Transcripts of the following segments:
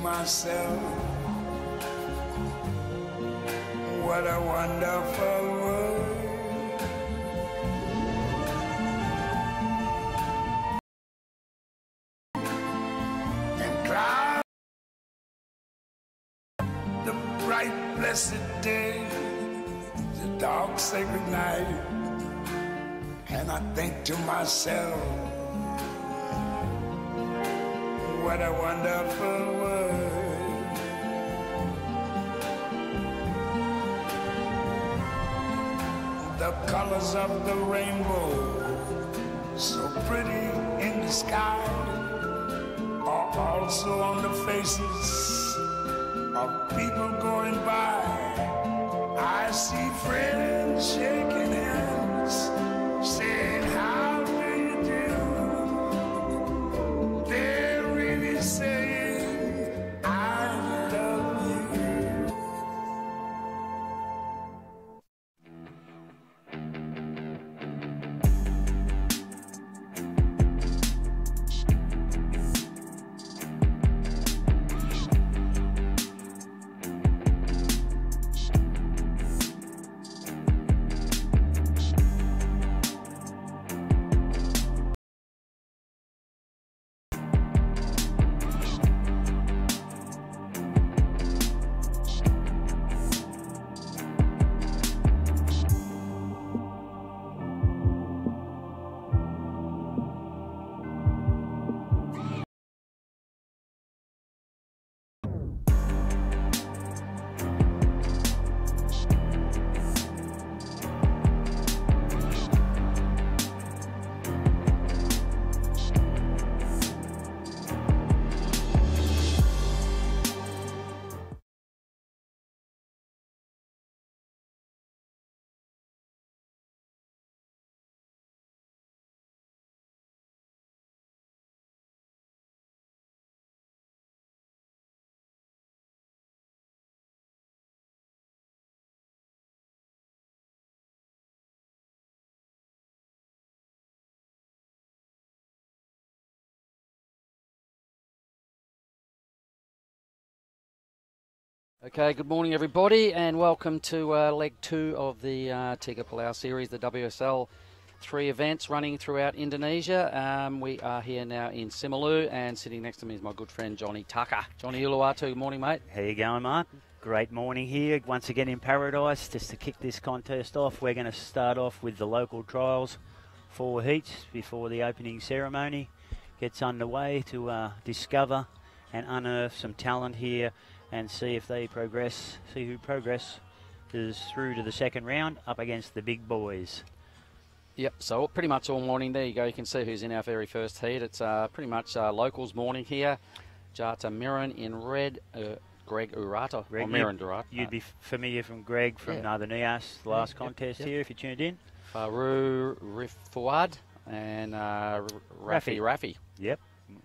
myself, what a wonderful world. And cloud the bright blessed day, the dark sacred night, and I think to myself, what a wonderful world. The colors of the rainbow, so pretty in the sky, are also on the faces of people going by. I see friends shaking hands, saying, how do you do? They're really saying, I love you. Okay, good morning everybody and welcome to leg 2 of the Tiga Palau series, the WSL 3 events running throughout Indonesia. We are here now in Simeulue and sitting next to me is my good friend Johnny Tucker. Johnny Uluwatu, good morning mate. How you going, Mark? Great morning here, once again in paradise. Just to kick this contest off, we're going to start off with the local trials, 4 heats before the opening ceremony gets underway to discover and unearth some talent here and see if they progress, see who progresses through to the second round up against the big boys. Yep, so pretty much all morning. There you go, you can see who's in our very first heat. It's pretty much locals morning here. Jata Miran in red, Greg Urata, or Miran Durata. You'd be familiar from Greg from the NIAS last contest here if you tuned in. Faru Rifuad and Rafi. Yep,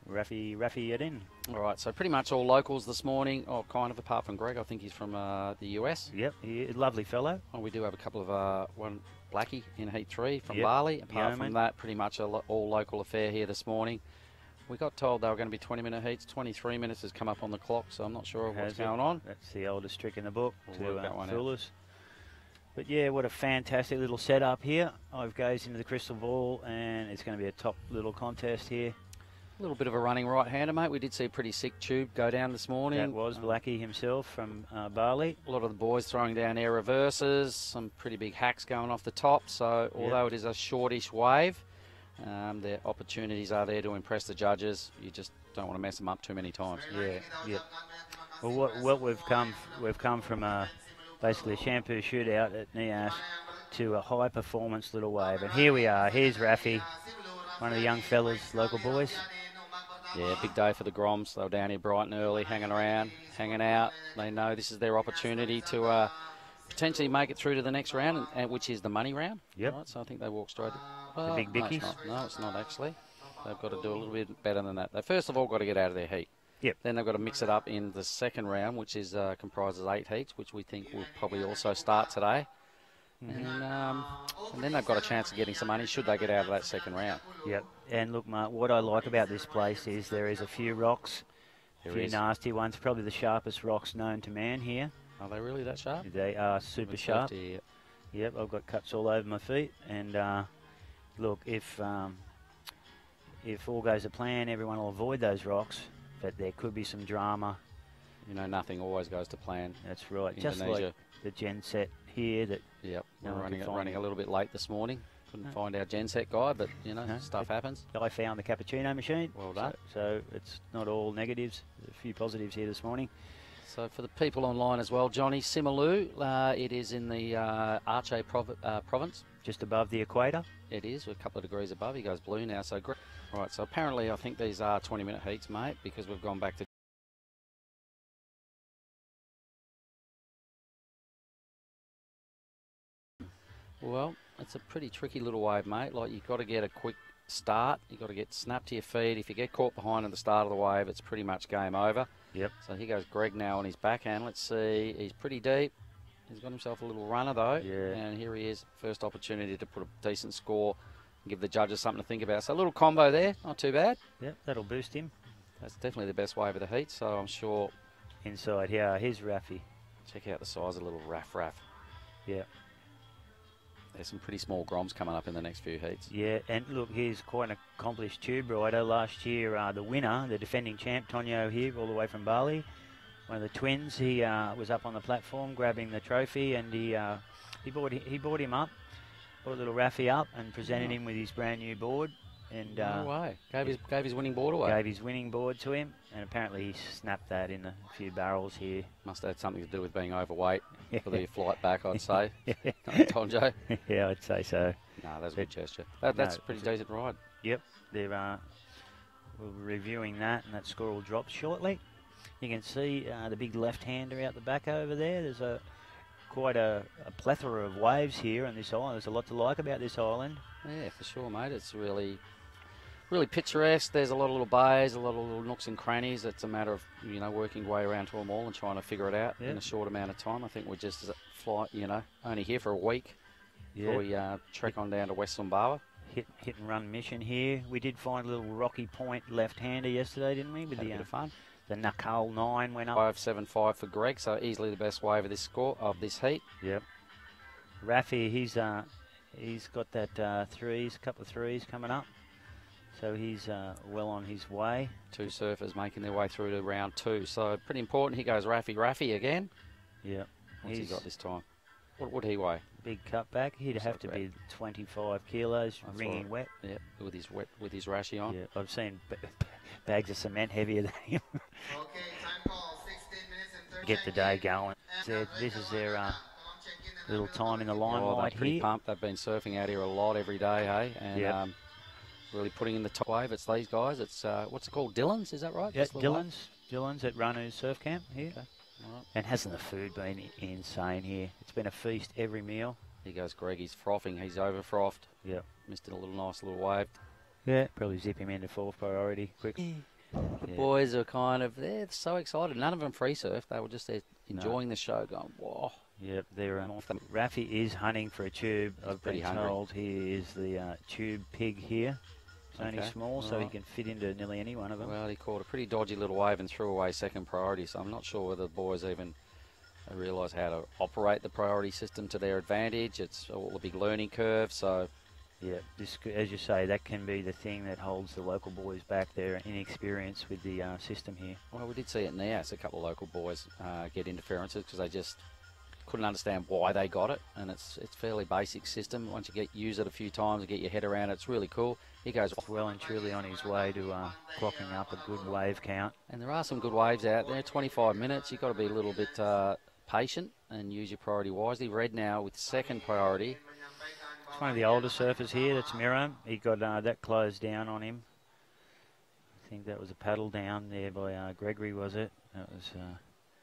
Rafi Yadin. All right, so pretty much all locals this morning, kind of, apart from Greg. I think he's from the US. Yep, lovely fellow. Oh, we do have a couple of, one Blackie in Heat 3 from Bali. Apart from that, pretty much all local affair here this morning. We got told they were going to be 20-minute heats. 23 minutes has come up on the clock, so I'm not sure what's going on. That's the oldest trick in the book to fool us. But yeah, what a fantastic little setup here. I've goes into the crystal ball, and it's going to be a top little contest here. A little bit of a running right-hander, mate. We did see a pretty sick tube go down this morning. That was Blackie himself from Bali. A lot of the boys throwing down air reverses, some pretty big hacks going off the top. So although it is a shortish wave, their opportunities are there to impress the judges. You just don't want to mess them up too many times. Yeah. Well, what we've come from basically a shampoo shootout at NIAS to a high-performance little wave. And here we are. Here's Rafi, one of the young fellas, local boys. Yeah, big day for the Groms. They were down here bright and early, hanging around, hanging out. They know this is their opportunity to potentially make it through to the next round, which is the money round. Yep. Right, so I think they walk straight. The big bickies? No, it's not actually. They've got to do a little bit better than that. They first of all got to get out of their heat. Yep. Then they've got to mix it up in the second round, which is comprises 8 heats, which we think will probably also start today. And then they've got a chance of getting some money should they get out of that second round. Yep. And look, Mark, what I like about this place is there is a few rocks A few nasty ones. Probably the sharpest rocks known to man here. Are they really that sharp? They are super sharp. Yep, I've got cuts all over my feet. And look, if all goes to plan, everyone will avoid those rocks. But there could be some drama. You know, nothing always goes to plan. That's right. Indonesia. Just like the gen set here. Yep, we're running a little bit late this morning. Couldn't find our gen set guy, but, you know, stuff happens. I found the cappuccino machine. Well done. So it's not all negatives. There's a few positives here this morning. So for the people online as well, Johnny, Simeulue, it is in the Aceh province. Just above the equator? It is, a couple of degrees above. He goes blue now, so great. Right, so apparently I think these are 20-minute heats, mate, because we've gone back to... Well, it's a pretty tricky little wave, mate. Like, you've got to get a quick start. You've got to get snapped to your feet. If you get caught behind at the start of the wave, it's pretty much game over. Yep. So here goes Greg now on his backhand. Let's see. He's pretty deep. He's got himself a little runner, though. Yeah. And here he is. First opportunity to put a decent score and give the judges something to think about. So a little combo there. Not too bad. Yep, that'll boost him. That's definitely the best wave of the heat, so I'm sure... Inside here, here's Raffy. Check out the size of the little Raff. Yeah. There's some pretty small groms coming up in the next few heats. Yeah, and look, he's quite an accomplished tube rider. Last year, the winner, the defending champ, Tonio here, all the way from Bali. One of the twins, he was up on the platform grabbing the trophy, and he brought him up, brought little Raffy up and presented him with his brand new board. And no way. Gave his winning board away. Gave his winning board to him, and apparently he snapped that in a few barrels here. Must have had something to do with being overweight for the flight back, I'd say. Tonjo. Yeah, I'd say so. No, that's a good gesture. That's a pretty decent ride. Yep, we'll be reviewing that, and that score will drop shortly. You can see the big left-hander out the back over there. There's quite a plethora of waves here on this island. There's a lot to like about this island. Yeah, for sure, mate. It's really picturesque. There's a lot of little bays, a lot of little nooks and crannies. It's a matter of, you know, working your way around to them all and trying to figure it out in a short amount of time. I think we're just only here for a week before we trek on down to West Sumbawa. Hit and run mission here. We did find a little rocky point left-hander yesterday, didn't we? With Had a bit of fun. The Nakal 9 went up. 5.75 for Greg, so easily the best wave of this heat. Yep. Raffy, he's got that couple of threes coming up. So he's well on his way. Two surfers making their way through to round 2. So pretty important. Here goes Raffy again. Yep. What's he got this time? What would he weigh? Big cutback. He'd have to be 25 kilos, ringing wet. Yeah, with his rashi on. Yeah, I've seen bags of cement heavier than him. Okay, time call, 16 minutes and 30 Get the day going. So this is their little time in the limelight they're pretty here. pumped. They've been surfing out here a lot every day, hey? And really putting in the top wave. It's these guys. It's, what's it called? Dylan's, is that right? Yeah, Dylan's at Ranu's Surf Camp here. Okay. All right. And hasn't the food been insane here? It's been a feast every meal. Here goes Greg. He's frothing. He's over-frothed. Yeah. Missed a nice little wave. Yeah, probably zip him into 4th priority quick. The boys are they're so excited. None of them free surf. They were just there enjoying the show, going, whoa. Yep, they're Raffy is hunting for a tube. I've been told he is the tube pig here. It's only small, so he can fit into nearly any one of them. Well, he caught a pretty dodgy little wave and threw away second priority, so I'm not sure whether the boys even realise how to operate the priority system to their advantage. It's all a big learning curve, so... Yeah, this, as you say, that can be the thing that holds the local boys back, their inexperience with the system here. Well, we did see at Nias a couple of local boys get interferences because they just couldn't understand why they got it, and it's fairly basic system. Once you use it a few times and get your head around it, it's really cool. He goes well and truly on his way to clocking up a good wave count. And there are some good waves out there. 25 minutes. You've got to be a little bit patient and use your priority wisely. Red now with second priority. It's one of the older surfers here. That's Miro. He got that closed down on him. I think that was a paddle down there by Gregory, was it? That was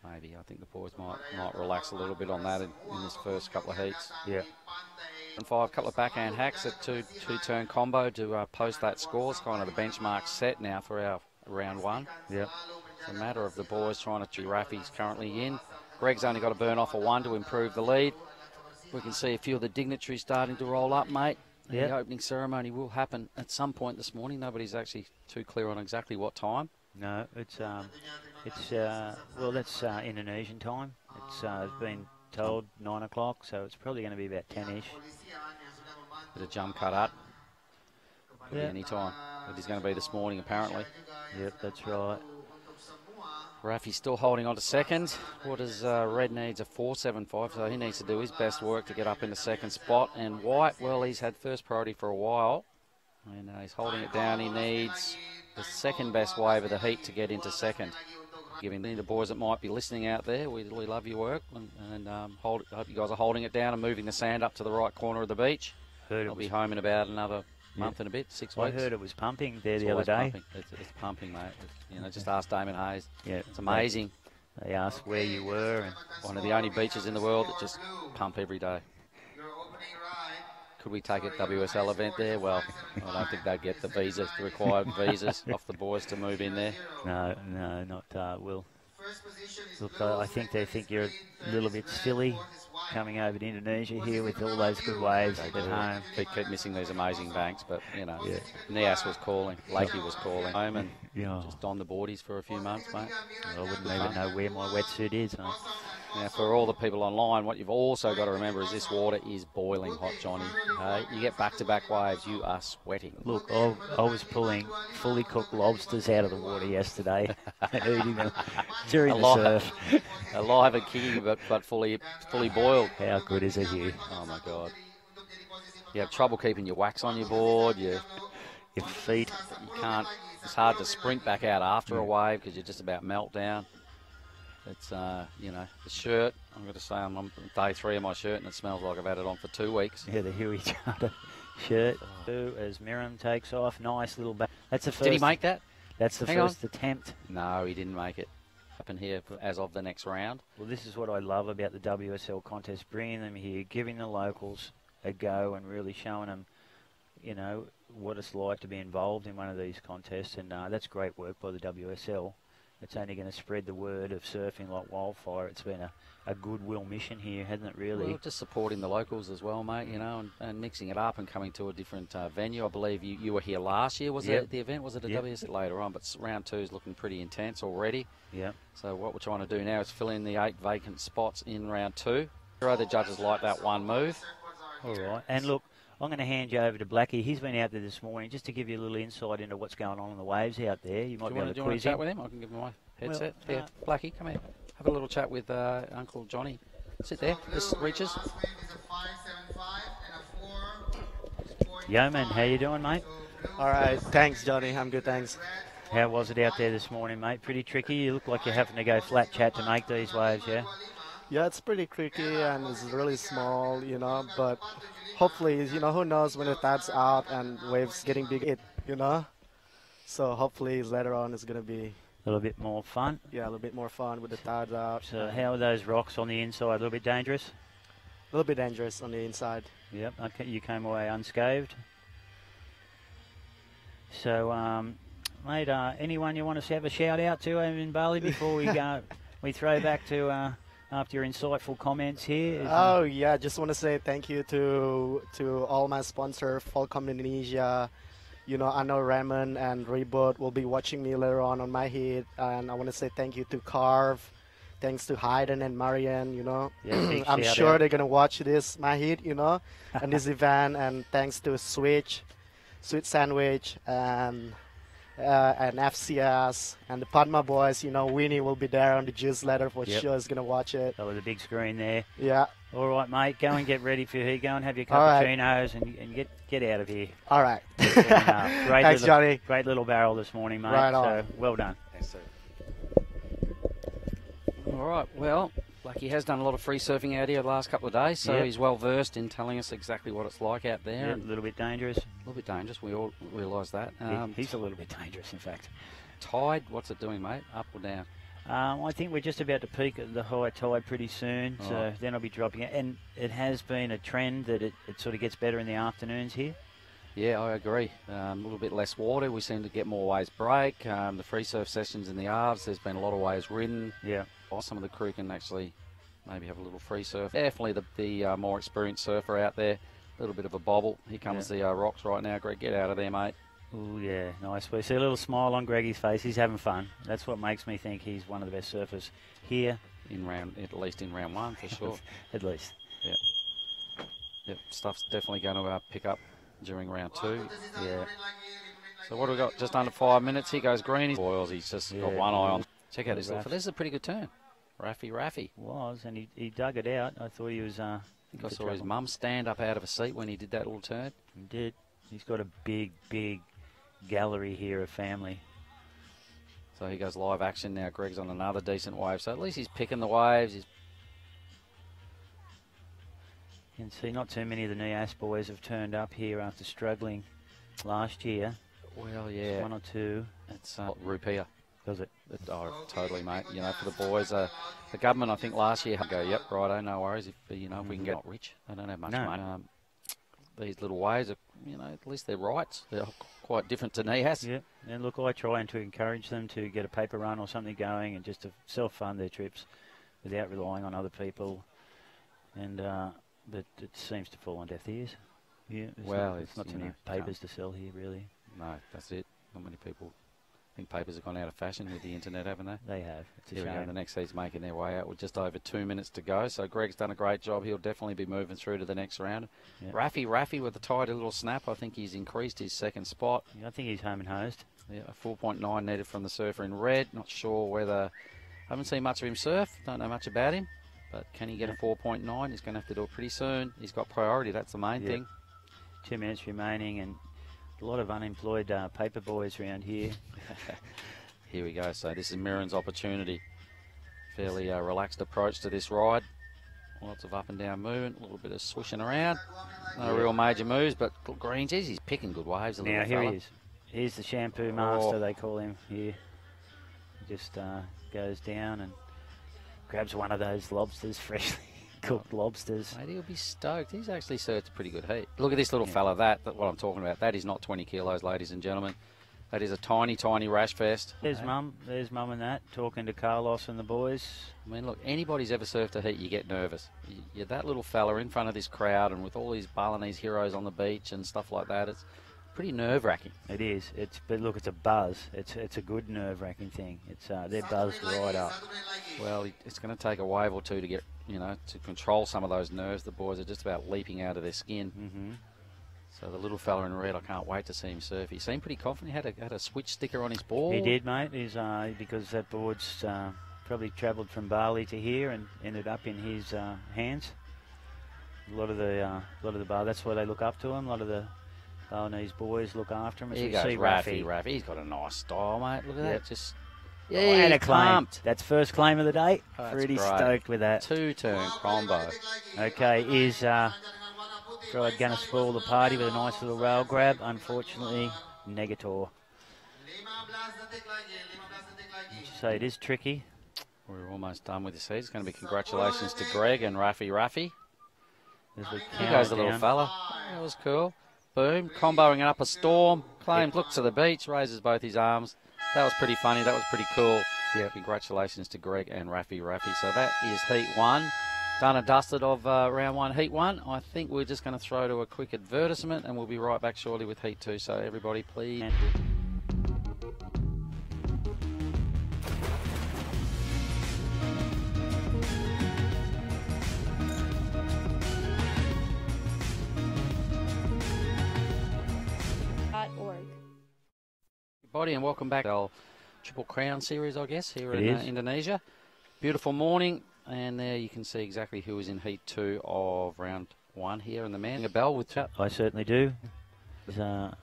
maybe. I think the boys might relax a little bit on that in this first couple of heats. Yeah. And 5, couple of backhand hacks at two-turn combo to post that score. It's kind of the benchmark set now for our round 1. Yeah. It's a matter of the boys trying to Raffy's currently in. Greg's only got to burn off a 1 to improve the lead. We can see a few of the dignitaries starting to roll up, mate. Yep. The opening ceremony will happen at some point this morning. Nobody's actually too clear on exactly what time. No, it's It's, well, that's Indonesian time. It's been told 9 o'clock, so it's probably going to be about 10-ish. Bit of jump cut up. Could Yeah. be any time. It is going to be this morning, apparently. Yep, that's right. Rafi's still holding on to second. What does Red needs? A 4.75, so he needs to do his best work to get up in the second spot. And White, well, he's had first priority for a while. And he's holding it down. He needs the second best wave of the heat to get into second. Giving the boys that might be listening out there, we love your work. And I hope you guys are holding it down and moving the sand up to the right corner of the beach. I'll be home in about another month and a bit, 6 weeks. I heard it was pumping there the It's other always day. pumping. It's pumping, mate. Just ask Damon Hayes. Yeah, it's amazing. They asked where you were. And one of the only beaches in the world that just pump every day. Could we take a WSL event there? Well, I don't think they'd get the required visas off the boys to move in there. No, not Will. Look, I think they think you're a little bit silly coming over to Indonesia here with all those good waves at home. Keep missing these amazing banks, but, Nias was calling, Lakey was calling home and just on the boardies for a few months, mate. I wouldn't even know where my wetsuit is, mate. Now, for all the people online, what you've also got to remember is this water is boiling hot, Johnny. You get back-to-back waves, you are sweating. Look, I was pulling fully cooked lobsters out of the water yesterday and eating them during the surf. Alive and kicking, but fully boiled. How good is it here? Oh, my God. You have trouble keeping your wax on your board, your feet. You can't. It's hard to sprint back out after a wave because you just about melt down. It's, the shirt, I'm going to say I'm on day 3 of my shirt and it smells like I've had it on for 2 weeks. Yeah, the Huey Charter shirt. As Miriam takes off, nice little back. That's the first. Did he make that? That's the first attempt. No, he didn't make it. Up in here as of the next round. Well, this is what I love about the WSL contest, bringing them here, giving the locals a go and really showing them, what it's like to be involved in one of these contests. And that's great work by the WSL. It's only going to spread the word of surfing like wildfire. It's been a goodwill mission here, hasn't it, really? Well, just supporting the locals as well, mate, and mixing it up and coming to a different venue. I believe you were here last year, was it, the event? Was it a WSL later on? But round 2 is looking pretty intense already. Yeah. So what we're trying to do now is fill in the 8 vacant spots in round 2. The judges like that one move. All right. And look, I'm going to hand you over to Blackie. He's been out there this morning just to give you a little insight into what's going on the waves out there. You might be able to quiz him. Do you want to chat with him? I can give him my headset. Here, Blackie, come here. Have a little chat with Uncle Johnny. Sit there. This reaches. Yeoman, how you doing, mate? All right. Thanks, Johnny. I'm good, thanks. How was it out there this morning, mate? Pretty tricky. You look like you're having to go flat chat to make these waves, yeah? Yeah, it's pretty tricky and it's really small, but hopefully, who knows when the tide's out and waves getting big, So hopefully later on it's going to be a little bit more fun. Yeah, a little bit more fun with the tides out. So how are those rocks on the inside? A little bit dangerous? A little bit dangerous on the inside. Yep, okay, you came away unscathed. So, mate, anyone you want to have a shout out to in Bali before we go? We throw back to after your insightful comments here. Yeah, just want to say thank you to all my sponsors, Falcom Indonesia. I know Raymond and Reboot will be watching me later on my hit, and I want to say thank you to Carve, thanks to Hayden and Marian. Yeah, I'm sure they're gonna watch this my hit, and this event, and thanks to Sweet Sandwich and FCS and the Padma boys. Winnie will be there on the juice letter for sure. Is gonna watch it. Oh, with the big screen there. Yeah. All right, mate. Go and get ready for your heat. Go and have your cappuccinos and get out of here. All right. Thanks, Johnny. Great little barrel this morning, mate. Right on. So well done. Thanks, sir. All right. Well, Blackie has done a lot of free surfing out here the last couple of days, so he's well versed in telling us exactly what it's like out there. Yeah, a little bit dangerous. A little bit dangerous. We all realise that. He's a little bit dangerous, in fact. Tide, what's it doing, mate? Up or down? I think we're just about to peak at the high tide pretty soon, so then I'll be dropping it. And it has been a trend that it sort of gets better in the afternoons here. Yeah, I agree. A little bit less water. We seem to get more waves break. The free surf sessions in the Arves, there's been a lot of waves ridden. Yeah. Some of the crew can actually maybe have a little free surf. Definitely the more experienced surfer out there. A little bit of a bobble. Here comes the rocks right now. Greg, get out of there, mate. Oh, yeah, nice. We see a little smile on Greggy's face. He's having fun. That's what makes me think he's one of the best surfers here. At least in round one, for sure. At least. Yeah. Yep, stuff's definitely going to pick up during round two. Yeah. So what do we got? Just under 5 minutes. Here goes Green. Boils, he's just got one eye on. Check out this little. This is a pretty good turn. Raffy. Was, and he dug it out. I thought he was... I think I saw his mum stand up out of a seat when he did that little turn. He did. He's got a big gallery here of family. So he goes live action now. Greg's on another decent wave. So at least he's picking the waves. You can see not too many of the NIAS boys have turned up here after struggling last year. Well, yeah. Just one or two. It's rupiah. Does it? Oh, totally, mate. You know, for the boys, the government, I think last year, go, yep, righto, no worries. If if we can get not rich, they don't have much money. These little waves, are, at least they're rights. They're quite different to NIAS. Yeah, and look, I try to encourage them to get a paper run or something going and just to self-fund their trips without relying on other people. And but it seems to fall on deaf ears. Yeah, it's not too many papers to sell here, really. No, that's it. Not many people. I think papers have gone out of fashion with the internet, haven't they? They have. It's a Here we shame. go. The next heat's making their way out with just over 2 minutes to go. So Greg's done a great job. He'll definitely be moving through to the next round. Yep. Raffy with a tidy little snap. I think he's increased his second spot. Yeah, I think he's home and hosed. Yeah, a 4.9 netted from the surfer in red. Not sure whether... haven't seen much of him surf. Don't know much about him. But can he get a 4.9? He's going to have to do it pretty soon. He's got priority. That's the main thing. 2 minutes remaining and a lot of unemployed paper boys around here. Here we go. So this is Mirren's opportunity. Fairly relaxed approach to this ride. Lots of up and down movement, a little bit of swishing around. No real major moves, but Green, geez, he's picking good waves. Now here he is. Here's the shampoo master, they call him here. He just goes down and grabs one of those lobsters, freshly cooked lobsters. Mate, he'll be stoked. He's actually served a pretty good heat. Look at this little fella. That's what I'm talking about. That is not 20 kilos, ladies and gentlemen. That is a tiny rash fest. There's Mum and that, talking to Carlos and the boys. I mean, look, anybody's ever surfed a heat, you get nervous. You're that little fella in front of this crowd and with all these Balinese heroes on the beach and stuff like that. It's pretty nerve-wracking. It is. But look, it's a buzz. It's a good nerve-wracking thing. They're buzzed right up. Well, it's going to take a wave or two to get, to control some of those nerves. The boys are just about leaping out of their skin. Mm-hmm. So the little fella in red, I can't wait to see him surf. He seemed pretty confident. He had a switch sticker on his board. He did, mate. He's because that board's probably travelled from Bali to here and ended up in his hands. A lot of the bar. That's why they look up to him. A lot of the Balinese boys look after him. Here goes Raffy. He's got a nice style, mate. Look at that. Just and a claim. Pumped. That's first claim of the day. Oh, pretty great. stoked with that. Two-turn combo. Okay, is going to spoil the party with a nice little rail grab. Unfortunately, negator. So it is tricky. We're almost done with this heat. It's going to be congratulations to Greg and Raffy. Here goes the little fella. That was cool. Boom. Comboing it up a storm. Claims, looks to the beach, raises both his arms. That was pretty funny. That was pretty cool. Yeah. Congratulations to Greg and Raffy. So that is heat one. Done and dusted of round one, heat one. I think we're just going to throw to a quick advertisement and we'll be right back shortly with heat two. So everybody, please. Everybody, and welcome back to our Triple Crown series, I guess, here in Indonesia. Beautiful morning. And there you can see exactly who is in heat two of round one here in the man. A bell with two. I certainly do. There's a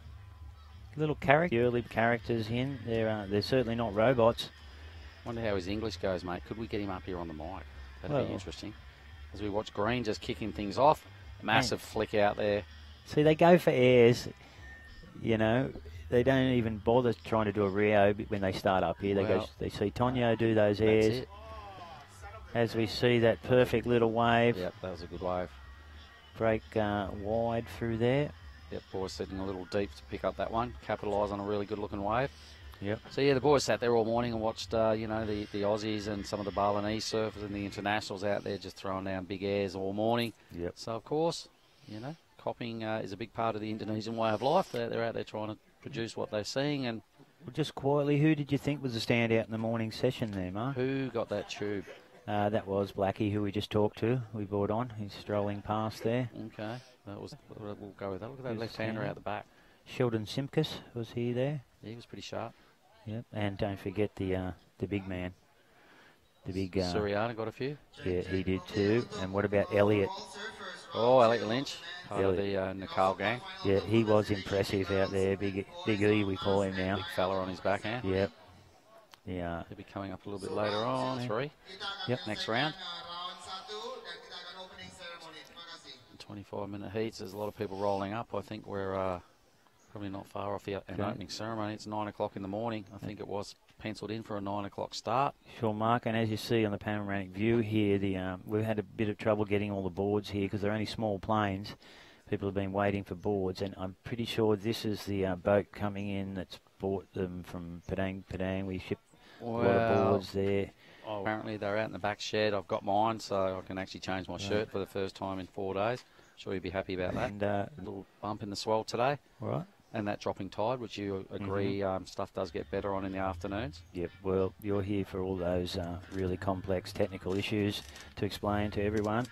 little early characters in. They're certainly not robots. Wonder how his English goes, mate. Could we get him up here on the mic? That'd be interesting. As we watch Green just kicking things off. Massive flick out there. See, they go for airs, They don't even bother trying to do a Rio when they start up here. They see Tonio do those airs. That's it. As we see that perfect little wave. Yep, that was a good wave. Break wide through there. Yep, boys sitting a little deep to pick up that one. Capitalise on a really good-looking wave. Yep. So, yeah, the boys sat there all morning and watched, the Aussies and some of the Balinese surfers and the internationals out there just throwing down big airs all morning. Yep. So, of course, copying is a big part of the Indonesian way of life. They're out there trying to produce what they're seeing. And Well, just quietly, who did you think was the standout in the morning session there, Mark? who got that tube? That was Blackie, who we just talked to. We brought on. He's strolling past there. Okay, we'll go with that. Look at that Who's left-hander standing? out the back. Sheldon Simkus was he there? He was pretty sharp. Yep. And don't forget the big man. The big... Suriana got a few. yeah, he did too. And what about Elliot? Oh, Elliot Lynch, part of the Nicole gang. Yeah, he was impressive out there. Big E, we call him now. Big fella on his backhand. Yep. Yeah. He'll be coming up a little bit later on. 3. Yep. Next round. Round 1 dan kita akan opening ceremony. Terima kasih. 25-minute heats. There's a lot of people rolling up. I think we're probably not far off an Okay. opening ceremony. It's 9 o'clock in the morning. I think it was penciled in for a 9 o'clock start. Sure, Mark. And as you see on the panoramic view here, we've had a bit of trouble getting all the boards here because they're only small planes. People have been waiting for boards, and I'm pretty sure this is the boat coming in that's bought them from Padang. We ship a lot of boards there. Oh, apparently they're out in the back shed. I've got mine, so I can actually change my shirt for the first time in 4 days. Sure you'll be happy about that. And A little bump in the swell today. all right. And that dropping tide, which you agree stuff does get better on in the afternoons. Yep. Well, you're here for all those really complex technical issues to explain to everyone,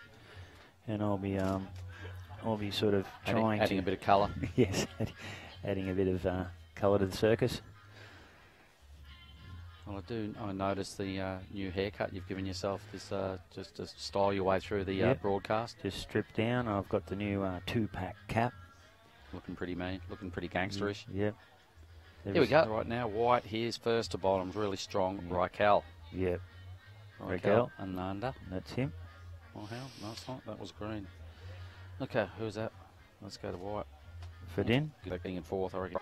and I'll be sort of trying adding to a bit of colour. yes, adding a bit of colour to the circus. Well, I noticed the new haircut you've given yourself. This just to style your way through the Yep. broadcast. Just stripped down. I've got the new 2-pack cap. Looking pretty mean, looking pretty gangsterish. Yep. Here we go. Right now, White here's first to bottom, really strong. Raquel. Yep. Raquel Ananda. That's him. Oh, hell, no, it's not. That was green. Okay, who's that? Let's go to White. Ferdin. Getting in fourth, I reckon.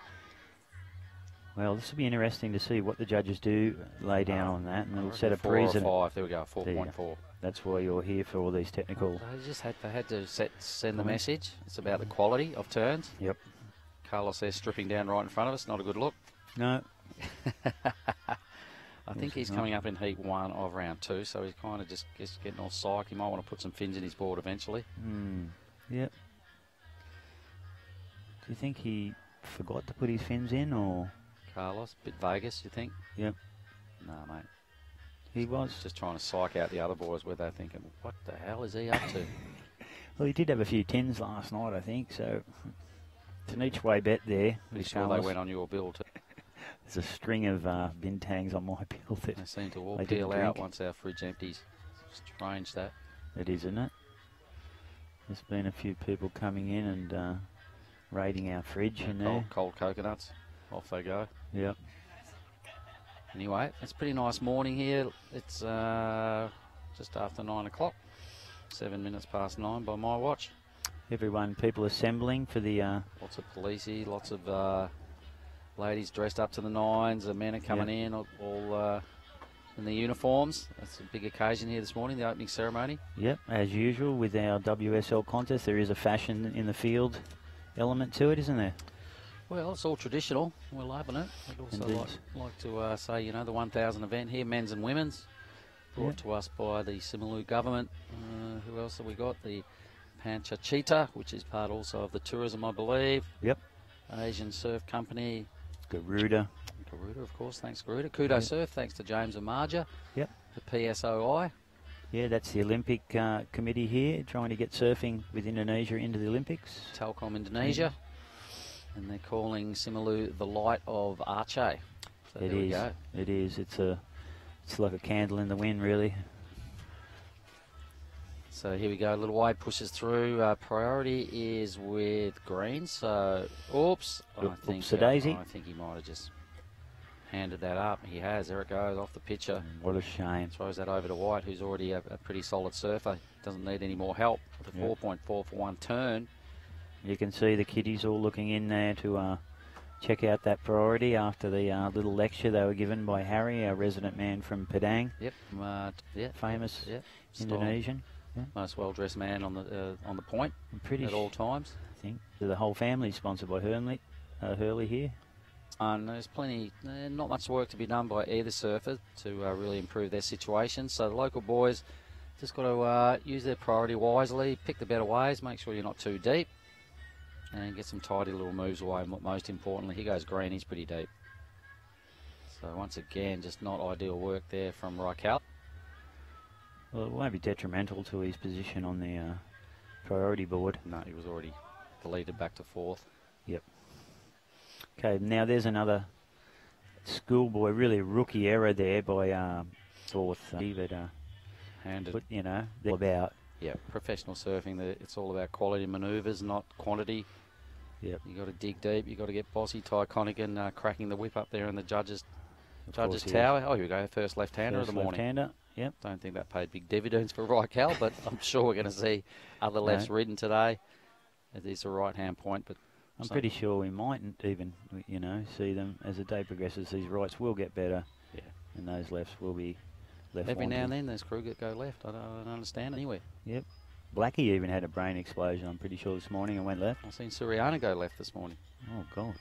Well, this will be interesting to see what the judges do lay down on that, and I it'll reckon set a 4 or precedent. 5. There we go, There you go. 4.4. That's why you're here for all these technical. They had to send the message. It's about the quality of turns. Yep. Carlos there stripping down right in front of us. Not a good look. No. I think he's coming up in heat 1 of round 2, so he's kind of just getting all psyched. He might want to put some fins in his board eventually. Yep. Do you think he forgot to put his fins in, or? Carlos, bit Vegas, you think? Yep. No, mate. He was. Just trying to psych out the other boys where they're thinking, what the hell is he up to? Well, he did have a few tins last night, I think, so it's an each way bet there. Pretty with sure they Carlos. went on your bill too. There's a string of bintangs on my bill that They seem to all they didn't peel out drink. once our fridge empties. Strange that. It is, isn't it? There's been a few people coming in and raiding our fridge in there. Cold coconuts. Off they go. Yep. Anyway, it's a pretty nice morning here. It's just after 9 o'clock. 7 minutes past 9 by my watch. People assembling for the... Lots of policey, lots of ladies dressed up to the nines. The men are coming in, all in the uniforms. That's a big occasion here this morning, the opening ceremony. Yep, as usual with our WSL contest, there is a fashion in the field element to it, isn't there? Well, it's all traditional. We're loving it. We'd also Indeed. like to say, the 1,000 event here, men's and women's, brought to us by the Simeulue government. Who else have we got? The Panchachita, which is part also of the tourism, I believe. Yep. Asian Surf Company. Garuda. Garuda, of course. Thanks, Garuda. Kudo Surf, thanks to James and Marja. Yep. The PSOI. Yeah, that's the Olympic committee here, trying to get surfing with Indonesia into the Olympics. Telkom Indonesia. And they're calling Simeulue the light of Aceh. So It there we is. go. It is. It's like a candle in the wind, really. So here we go. Little Wade pushes through. Priority is with green. So, oops. Oopsie-daisy. I think he might have just handed that up. He has. There it goes off the pitcher. What a shame. Throws that over to White, who's already a pretty solid surfer. Doesn't need any more help. With a 4.4 for one turn. You can see the kiddies all looking in there to check out that priority after the little lecture they were given by Harry, our resident man from Padang. Yep. Famous Style. Indonesian. Yeah. Most well-dressed man on the point Pretty at all times. I think. The whole family sponsored by Hurley here. And there's not much work to be done by either surfer to really improve their situation. So the local boys just got to use their priority wisely, pick the better ways, make sure you're not too deep. and get some tidy little moves away. Most importantly, he goes green, he's pretty deep. So once again, just not ideal work there from Raquel. Well, it won't be detrimental to his position on the priority board. No, he was already deleted back to 4th. Yep. Okay, now there's another schoolboy, really rookie error there by 4th. But Handed. but, you know, they're about. Yeah, professional surfing, it's all about quality manoeuvres, not quantity. Yep. You got to dig deep, you got to get bossy. Ty Conigan cracking the whip up there in the judges' course he tower. Oh, here we go, first left-hander of the morning. Left-hander, yep. Don't think that paid big dividends for Raquel, but I'm sure we're going to see other lefts ridden today. It is a right-hand point, but I'm pretty sure we mightn't even, you know, see them as the day progresses. These rights will get better, and those lefts will be left. Every now and then there's crew that go left. I don't understand anywhere. Yep. Blackie even had a brain explosion, I'm pretty sure, this morning and went left. I've seen Suriana go left this morning. Oh, God.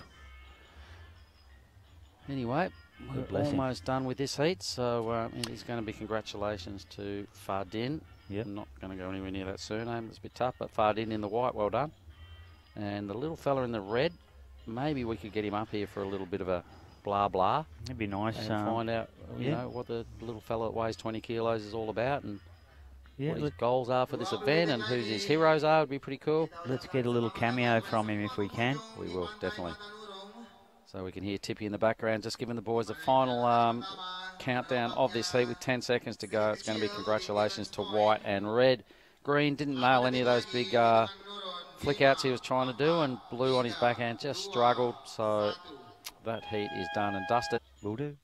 Anyway, we're almost done with this heat, so it is going to be congratulations to Fardin. Yep. I'm not going to go anywhere near that surname. It's a bit tough, but Fardin in the white, well done. And the little fella in the red, maybe we could get him up here for a little bit of a blah blah. It'd be nice. And find out, you know, what the little fella that weighs 20 kilos is all about, and what his goals are for this event, and who his heroes are. Would be pretty cool. Let's get a little cameo from him if we can. We will, definitely. So we can hear Tippy in the background, just giving the boys a final countdown of this heat with 10 seconds to go. It's going to be congratulations to white and red. Green didn't nail any of those big flick outs he was trying to do, and blue on his backhand just struggled. So that heat is done and dusted. Will do.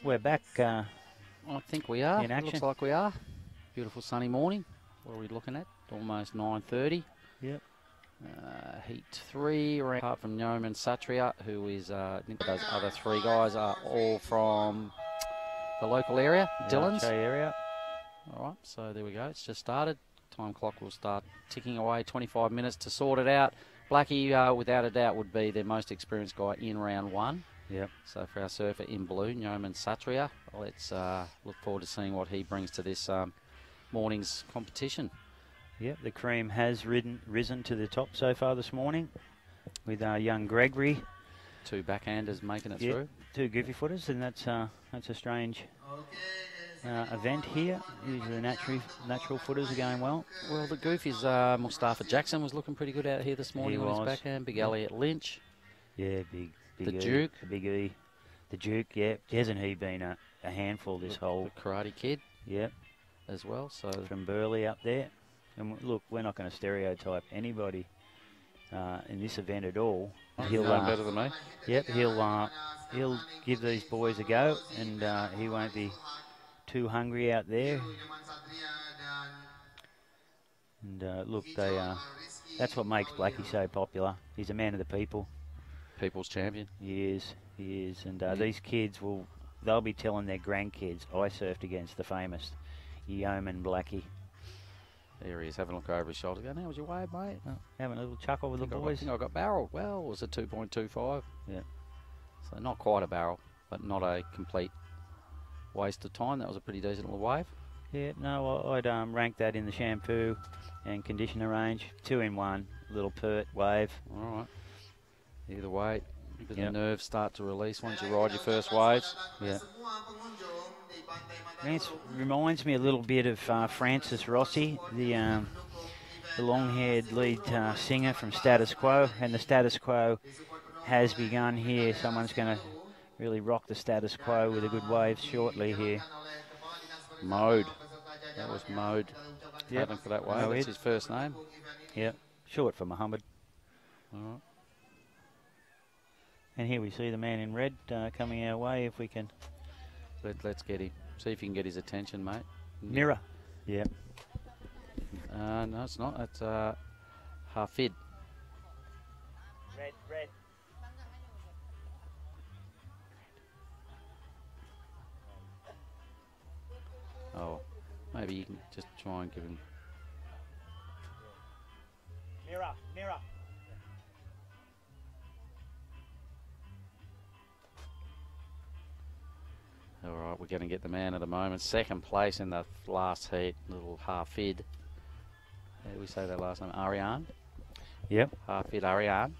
We're back. I think we are. In action. Looks like we are. Beautiful sunny morning. What are we looking at? Almost 9:30. Yep. Heat 3, apart from Yeoman Satria, who is, I think those other 3 guys are all from the local area, Dillon's. Area. All right, so there we go. It's just started. Time clock will start ticking away. 25 minutes to sort it out. Blackie, without a doubt, would be the most experienced guy in round 1. Yep. So for our surfer in blue, Yeoman Satria, let's look forward to seeing what he brings to this morning's competition. Yep, the cream has risen to the top so far this morning with young Gregory. 2 backhanders making it Yep, through. 2 goofy footers, and that's a strange event here. Usually the natural footers are going well. Well, the goofies, Mustafa Jackson was looking pretty good out here this morning on his backhand. Big Elliot Lynch. Yeah, big the E, Duke. the big E. The Duke, yeah. Hasn't he been a handful this whole... The Karate Kid. Yep. As well, so... From Burley up there. And look, we're not going to stereotype anybody in this event at all. He'll know better than me. Yep, he'll give these boys a go, and he won't be too hungry out there. And look, that's what makes Blackie so popular. He's a man of the people. People's champion. He is. And these kids they'll be telling their grandkids, I surfed against the famous Yeoman Blackie. There he is, having a look over his shoulder. Going, how was your wave, mate? Oh, having a little chuckle with the boys. I think I got barreled. Well, it was a 2.25. Yeah. So not quite a barrel, but not a complete waste of time. That was a pretty decent little wave. Yeah, no, I'd rank that in the shampoo and conditioner range. 2-in-1, little pert wave. All right. Either way, the nerves start to release once you ride your first waves. Yeah. It reminds me a little bit of Francis Rossi, the long-haired lead singer from Status Quo, and the Status Quo has begun here. Someone's going to really rock the Status Quo with a good wave shortly here. Mode. That was Mode. Yep. For that wave. That's his first name. Yep. Short for Muhammad. All right. And here we see the man in red coming our way. If we can, let's get him. See if you can get his attention, mate. Mirror. Yeah. No, it's not. It's Hafid. Red. Oh, maybe you can just try and give him. Mirror. All right, we're going to get the man at the moment. Second place in the last heat, little Hafid. How do we say that last name? Ariane? Yep. Hafid Ariane.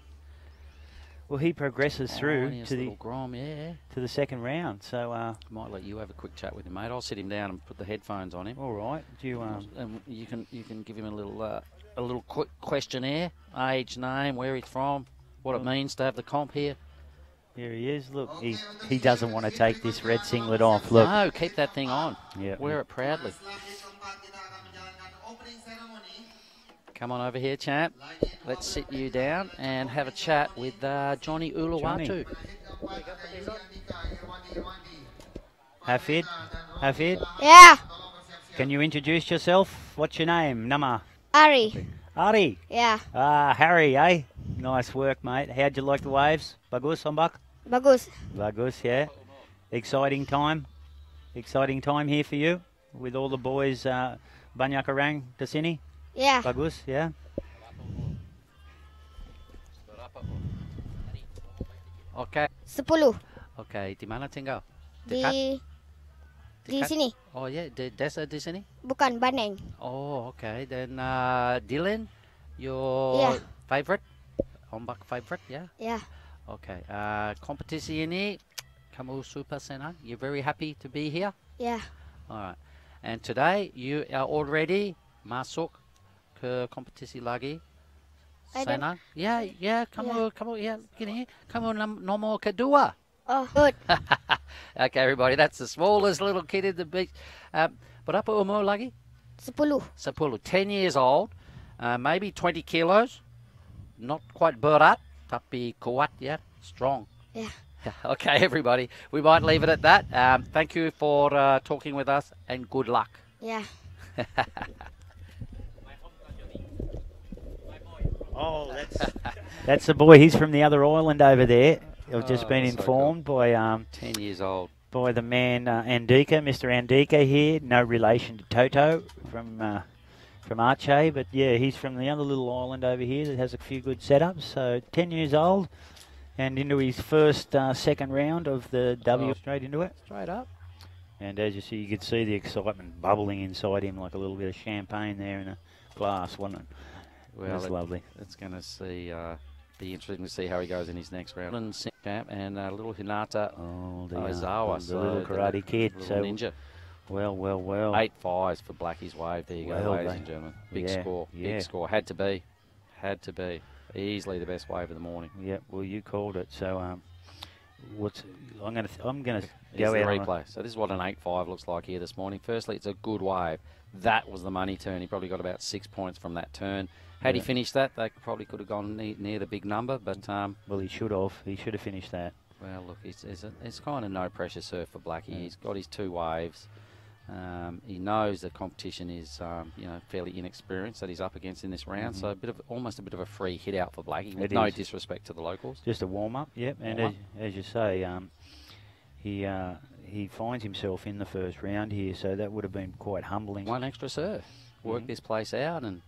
Well, he progresses through to the Grom, yeah. to the second round. So might let you have a quick chat with him, mate. I'll sit him down and put the headphones on him. all right. Do you And you can give him a little quick questionnaire: age, name, where he's from, what it means to have the comp here. Here he is. Look, he doesn't want to take this red singlet off. Look. No, keep that thing on. Yeah. Wear it proudly. Come on over here, champ. Let's sit you down and have a chat with Johnny Uluwatu. Hafid? Yeah, Can you introduce yourself? What's your name? Nama? Ari. Ari? Yeah, Harry, eh? Nice work, mate. How'd you like the waves? Bagus, Ombak? bagus. Bagus, yeah. Exciting time here for you with all the boys. Banyak orang di sini. Yeah, Bagus, yeah. Okay. 10 Okay, di mana tinggal? di Dekat? sini. Oh yeah, the desa di sini. Bukan Baneng. Oh, okay. Then Dylan, your Yeah. favorite? Ombak favorite, yeah? Yeah, Okay. Kompetisi ini kamu super senang. You're very happy to be here? yeah, All right. And today you are already masuk ke kompetisi lagi. I don't- Senang? Yeah, kamu ya gini. Kamu nomor kedua. oh good. Okay, everybody, that's the smallest little kid in the beach. Berapa umur lagi? 10. 10 years old, maybe 20 kilos. Not quite berat, tapi kuat, yeah, strong. Yeah, Okay, everybody, we might leave it at that. Thank you for talking with us, and good luck. yeah. Oh, that's the boy. He's from the other island over there. I've just been so informed by 10 years old. by the man Andika, Mr. Andika here. No relation to Toto from Arche, but yeah, he's from the other little island over here that has a few good setups. So 10 years old and into his first second round of the W. Straight into it. Straight up. And as you see, you could see the excitement bubbling inside him like a little bit of champagne there in a glass, wasn't it? Well, That's lovely. It's going to be interesting to see how he goes in his next round. And little Hinata Ozawa, the little karate kid. Little So ninja. well. 8 5s for Blackie's wave. There you go, Well, ladies they- and gentlemen. Big yeah, score. yeah. Big score. Had to be. Easily the best wave of the morning. Yeah, well, you called it. So I'm gonna Here's go the out on replay. So this is what an 8-5 looks like here this morning. Firstly, it's a good wave. That was the money turn. He probably got about 6 points from that turn. Had he Yeah. finished that, they probably could have gone near the big number. But well, he should have. He should have finished that. well, look, it's kind of no pressure surf for Blackie. He's got his 2 waves. He knows the competition is fairly inexperienced that he's up against in this round. So almost a bit of a free hit out for Blackie. With It no is. disrespect to the locals. Just a warm up. Yep. And Warm-up. as you say, he finds himself in the first round here, so that would have been quite humbling. One extra serve. Work this place out and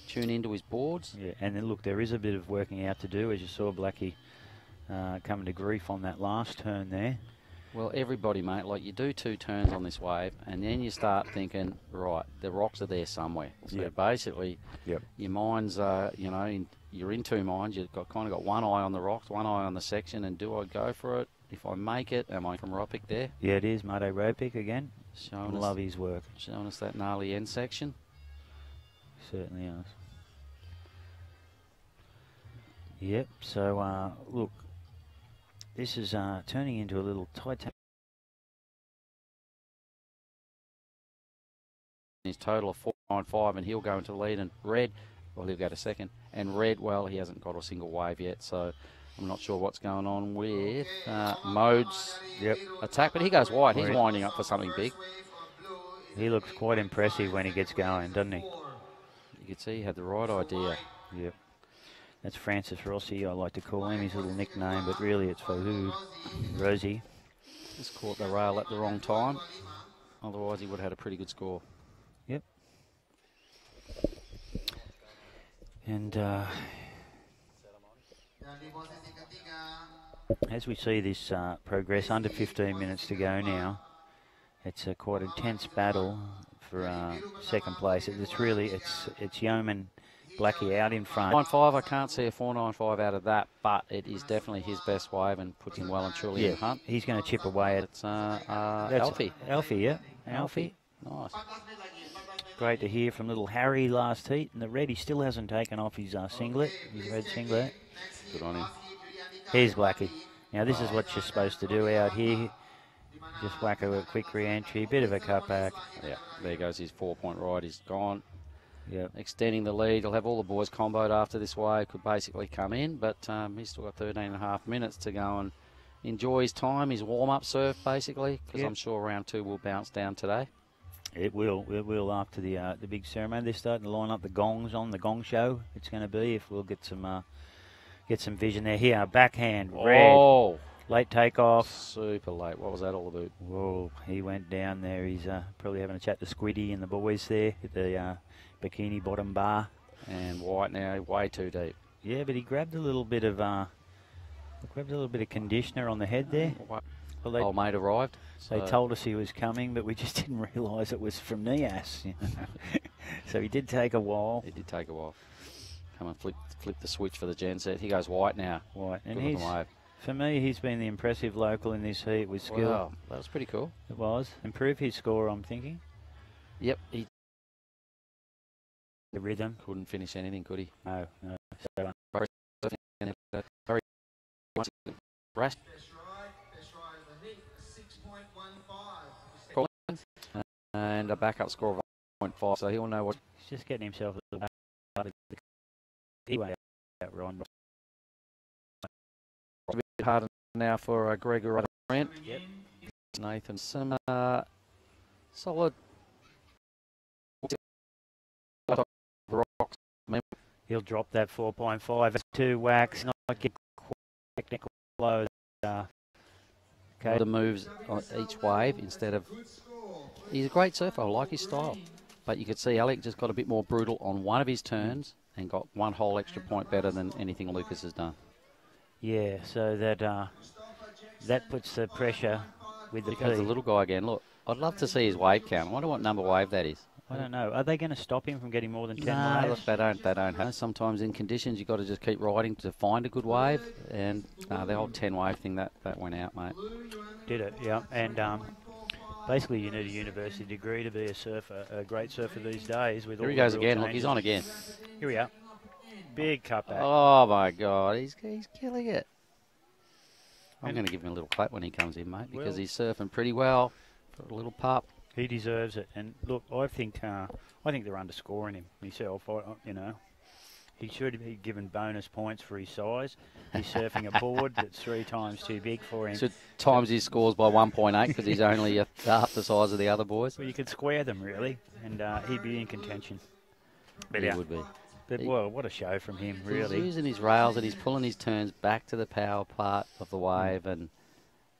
tune into his boards. Yeah, and then look, there is a bit of working out to do, as you saw Blackie coming to grief on that last turn there. Well, everybody, mate, like you do 2 turns on this wave, and then you start thinking, right, the rocks are there somewhere. So basically, your mind's, you know, you're in 2 minds. You've kind of got one eye on the rocks, one eye on the section, and do I go for it? If I make it, am I from Ropic there? Yeah, it is Mate Ropic again. Love his work. Showing us that gnarly end section. Certainly is. Yep, so look, this is turning into a little Titanic. His total of 495, and he'll go into the lead. And Red, well, he'll go to second. And Red, well, he hasn't got a single wave yet, so I'm not sure what's going on with Mode's attack. But he goes wide. He's winding up for something big. He looks quite impressive when he gets going, doesn't he? You can see he had the right idea. Yep. That's Francis Rossi, I like to call him, his little nickname, but really it's Fahoud, Rosie. Just caught the rail at the wrong time. Otherwise, he would have had a pretty good score. Yep. And as we see this progress, under 15 minutes to go now, it's a quite intense battle for second place. It's Yeoman Blackie out in front. 495, I can't see a 495 out of that, but it is definitely his best wave and puts him well and truly in hunt. He's going to chip away at it's Alfie. Alfie, yeah. Alfie. Nice. Great to hear from little Harry last heat. And the red, he still hasn't taken off his singlet, his red singlet. Good on him. Here's Blackie. Now, this is what you're supposed to do out here. Just whack a quick re-entry, bit of a cutback. Yeah, there goes his 4-point ride. He's gone. Yep. Extending the lead. He'll have all the boys comboed after this wave. Could basically come in, but he's still got 13.5 minutes to go and enjoy his time, his warm-up serve, basically, because I'm sure round 2 will bounce down today. It will. It will after the big ceremony. They're starting to line up the gongs on the gong show. It's going to be if we'll get some vision there. Here, backhand, red. Late takeoff. Super late. What was that all about? Whoa, he went down there. He's probably having a chat to Squiddy and the boys there at the bikini bottom bar. And White now way too deep. Yeah, but he grabbed a little bit of conditioner on the head there. Well, old mate arrived. They told us he was coming, but we just didn't realise it was from Nias. You know? So he did take a while. He did take a while. Come and flip the switch for the gen set. He goes White now. White. And good looking wave. For me, he's been the impressive local in this heat with skill. Wow, that was pretty cool. It was. Improve his score, I'm thinking. Yep. He the rhythm. Couldn't finish anything, could he? No. So, very rash. And a backup score of 1.5, so he'll know what. He's just getting himself a little out, Ron. A bit harder now for Gregor Brent. Yep. Nathan, some solid. He'll drop that 4.5 2 wax, not get technical low. Okay. The moves on each wave instead of. He's a great surfer. I like his style, but you could see Alec just got a bit more brutal on one of his turns and got one whole extra point better than anything Lucas has done. Yeah, so that puts the pressure with the. Here comes the little guy again. Look, I'd love to see his wave count. I wonder what number wave that is. I don't know. Are they going to stop him from getting more than 10 no, waves? Look, they don't have. Sometimes in conditions you've got to just keep riding to find a good wave, and the whole 10 wave thing that went out, mate. Did it? Yeah, and basically you need a university degree to be a surfer, a great surfer these days. With Here all he goes the rule again. Look, changes. he's on again. Here we are. Big cutback. Oh my God, he's killing it. I'm going to give him a little clap when he comes in, mate, because he's surfing pretty well for a little pup. He deserves it. And look, I think they're underscoring him myself. You know, he should be given bonus points for his size. He's surfing a board that's 3 times too big for him. Should times his scores by 1.8 because he's only half the size of the other boys. Well, you could square them really, and he'd be in contention. But he would be. But well, what a show from him, really. He's using his rails and he's pulling his turns back to the power part of the wave, and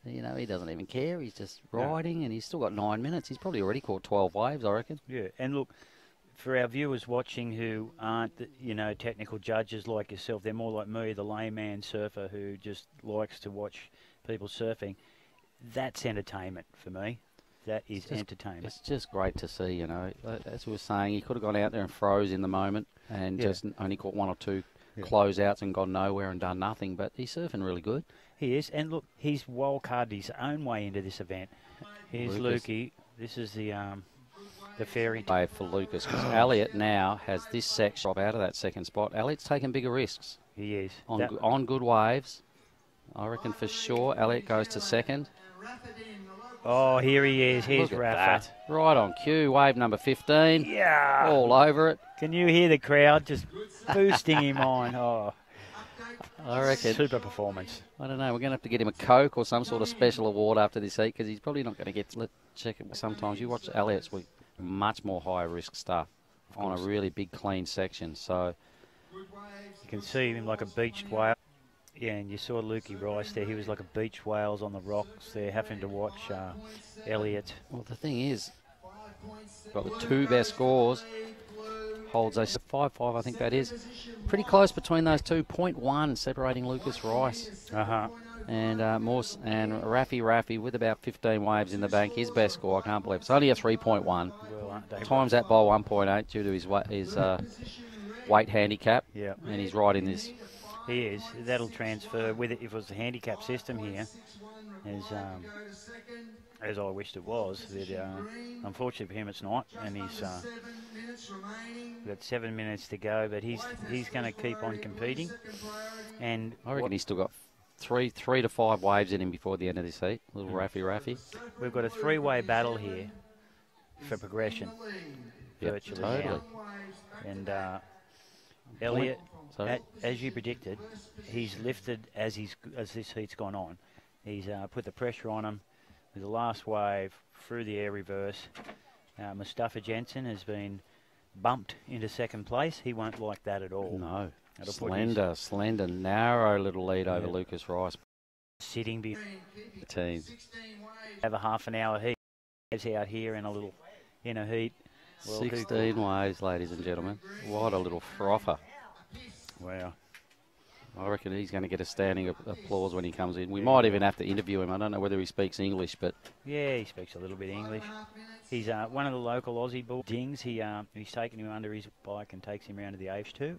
You know, he doesn't even care. He's just riding, and he's still got 9 minutes. He's probably already caught 12 waves, I reckon. Yeah, and look, for our viewers watching who aren't, technical judges like yourself, they're more like me, the layman surfer who just likes to watch people surfing. That's entertainment for me. That is entertainment. It's just great to see, you know. As we were saying, he could have gone out there and froze in the moment and just only caught 1 or 2 closeouts and gone nowhere and done nothing. But he's surfing really good. He is. And look, he's wildcarded his own way into this event. Here's Lukey. This is the fairy wave for Lucas, because Elliot now has this section drop out of that second spot. Elliot's taking bigger risks. He is. On good waves. I reckon for sure Elliot goes to second. Oh, here he is. Here's Rafa. Right on cue. Wave number 15. Yeah. All over it. Can you hear the crowd just boosting him on? Oh, I reckon. Super performance. I don't know. We're going to have to get him a Coke or some sort of special award after this heat, because he's probably not going to get to check it. Sometimes you watch Elliot's with much more high risk stuff on a really big clean section. So you can see him like a beached whale. Yeah, and you saw Lukey Rice there. He was like a beach whales on the rocks there, having to watch Elliot. Well, the thing is, got the 2 best scores. Holds a 5-5, I think that is. Pretty close between those two. 0.1 separating Lucas Rice. And Morse and Raffy with about 15 waves in the bank. His best score, I can't believe. It's only a 3.1. Well, times that by 1.8 due to his weight handicap. Yeah. And he's right in this. He is. That'll transfer with it if it was a handicap system here, as I wished it was. Unfortunately for him, it's not, and he's got 7 minutes to go. But he's going to keep on competing, and I reckon he's still got three to 5 waves in him before the end of this heat. Little Raffy. We've got a 3-way battle here for progression, virtually totally. now. And Elliot. As you predicted, he's lifted as this heat's gone on. He's put the pressure on him with the last wave through the air reverse. Mustafa Jensen has been bumped into second place. He won't like that at all. No. Slender, narrow little lead over Lucas Rice. Sitting behind the team. Have a half an hour heat. He's out here in a heat. Well, 16 waves, ladies and gentlemen. What a little frother. Wow. I reckon he's going to get a standing applause when he comes in. We might even have to interview him. I don't know whether he speaks English, but... Yeah, he speaks a little bit English. He's one of the local Aussie bull dings. He's taken him under his bike and takes him around to the H2.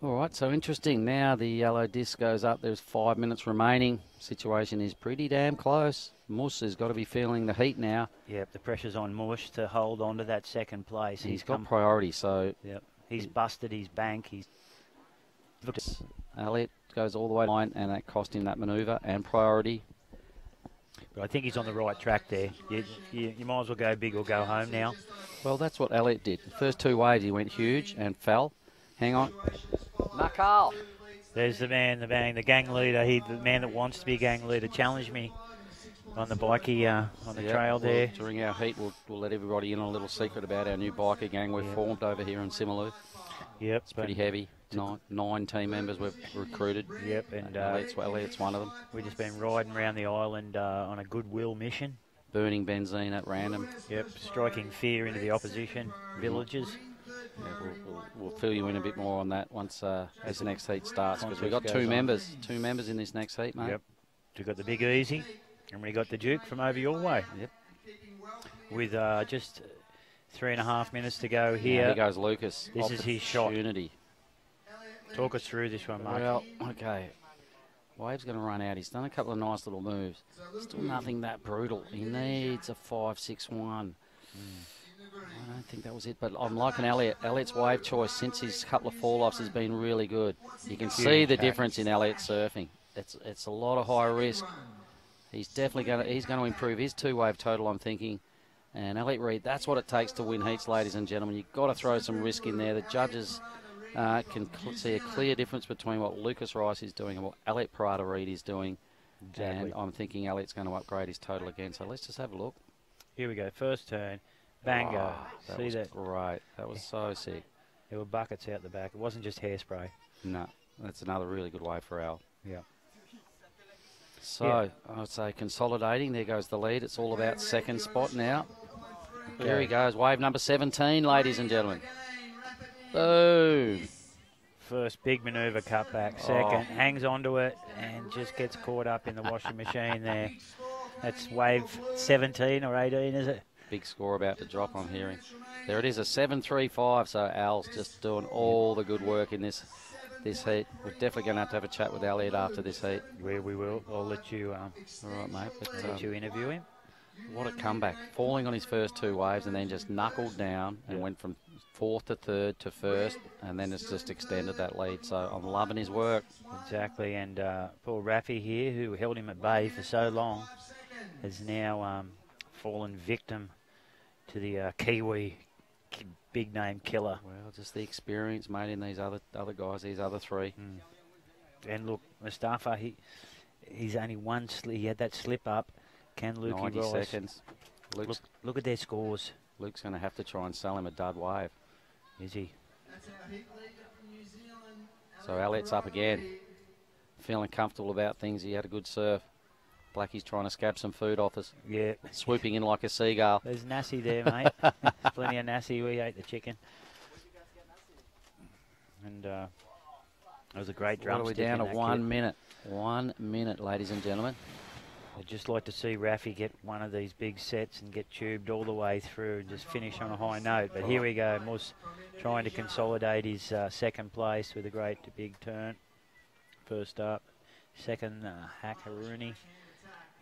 All right, so interesting. Now the yellow disc goes up. There's 5 minutes remaining. Situation is pretty damn close. Mus has got to be feeling the heat now. Yep, the pressure's on Mush to hold on to that second place. He's got priority, so... Yep. He's busted his bank. Elliot goes all the way line, and that cost him that manoeuvre and priority. But I think he's on the right track there. You might as well go big or go home now. Well, that's what Elliot did. The first 2 waves, he went huge and fell. Hang on. Nakal. There's the man, the gang leader. The man that wants to be gang leader. Challenge me on the bikie, on the trail there. During our heat, we'll let everybody in on a little secret about our new biker gang we've formed over here in Simeulue. Yep. It's pretty heavy. 9 team members we've recruited. Yep. And Elliot's one of them. We've just been riding around the island on a goodwill mission. Burning benzene at random. Yep. Striking fear into the opposition villages. Yeah, we'll fill you in a bit more on that once this next heat starts, because we've got 2 members. 2 members in this next heat, mate. Yep. We've got the Big Easy. And we got the Duke from over your way. Yep. With just 3.5 minutes to go here. Yeah, here goes Lucas. This is his shot. Talk us through this one, Mark. Well, okay. Wave's going to run out. He's done a couple of nice little moves. Still nothing that brutal. He needs a 5-6-1. I don't think that was it, but I'm liking Elliot. Elliot's wave choice since his couple of fall-offs has been really good. You can see the difference in Elliot's surfing. It's a lot of high risk. He's definitely going to improve his 2-wave total, I'm thinking. And Elliot Reid, that's what it takes to win heats, ladies and gentlemen. You've got to throw some risk in there. The judges can see a clear difference between what Lucas Rice is doing and what Elliot Reid is doing. Exactly. And I'm thinking Elliot's going to upgrade his total again. So let's just have a look. Here we go. First turn. Bango. That was great. That was so sick. There were buckets out the back. It wasn't just hairspray. No. That's another really good wave for Al. Yeah. So I would say consolidating. There goes the lead. It's all about second spot now. There he goes. Wave number 17, ladies and gentlemen. Boom. First big manoeuvre cutback. Second, hangs onto it and just gets caught up in the washing machine there. That's wave 17 or 18, is it? Big score about to drop, I'm hearing. There it is, a 7.35. So Al's just doing all the good work in this heat. We're definitely going to have a chat with Elliot after this heat. We will. I'll let you. All right, mate. But, let you interview him. What a comeback! Falling on his first two waves and then just knuckled down and went from fourth to third to first, and then it's just extended that lead. So I'm loving his work. Exactly, and poor Rafi here, who held him at bay for so long, has now fallen victim to the Kiwi big name killer. Well, just the experience made in these other guys, these other three. And look, Mustafa, he's only one. He had that slip up. Can Lukey 90 rise? seconds. Look at their scores. Luke's going to have to try and sell him a dud wave. Is he? So Elliot's up again. Feeling comfortable about things. He had a good surf. Blackie's trying to scab some food off us. Yeah. Swooping in like a seagull. There's nasi there, mate. Plenty of nasi. We ate the chicken. And it was a great drumstick. What are we down to? 1 minute. 1 minute, ladies and gentlemen. I'd just like to see Rafi get one of these big sets and get tubed all the way through and just finish on a high note. But here we go. Mus trying to consolidate his second place with a great big turn. First up. Second, Hakaruni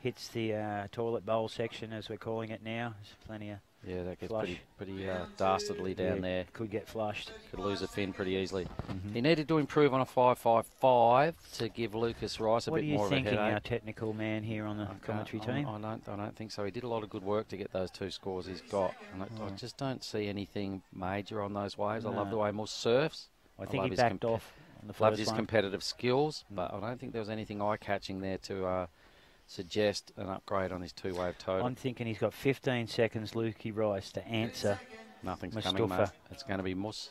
hits the toilet bowl section, as we're calling it now. There's plenty of that gets flush. pretty dastardly down there. Could get flushed. Could lose a fin pretty easily. He needed to improve on a 5.55 to give Lucas Rice a bit more of a headache. What are you thinking, our technical man here on the commentary team? I don't think so. He did a lot of good work to get those two scores he's got. And I just don't see anything major on those waves. No. I love the way Moose surfs. I think he backed off on the first one. Loved his competitive skills, but I don't think there was anything eye-catching there to suggest an upgrade on his two-wave total. I'm thinking he's got 15 seconds, Lukey Rice, to answer. Nothing's Mustafa. coming, mate. It's going to be Moose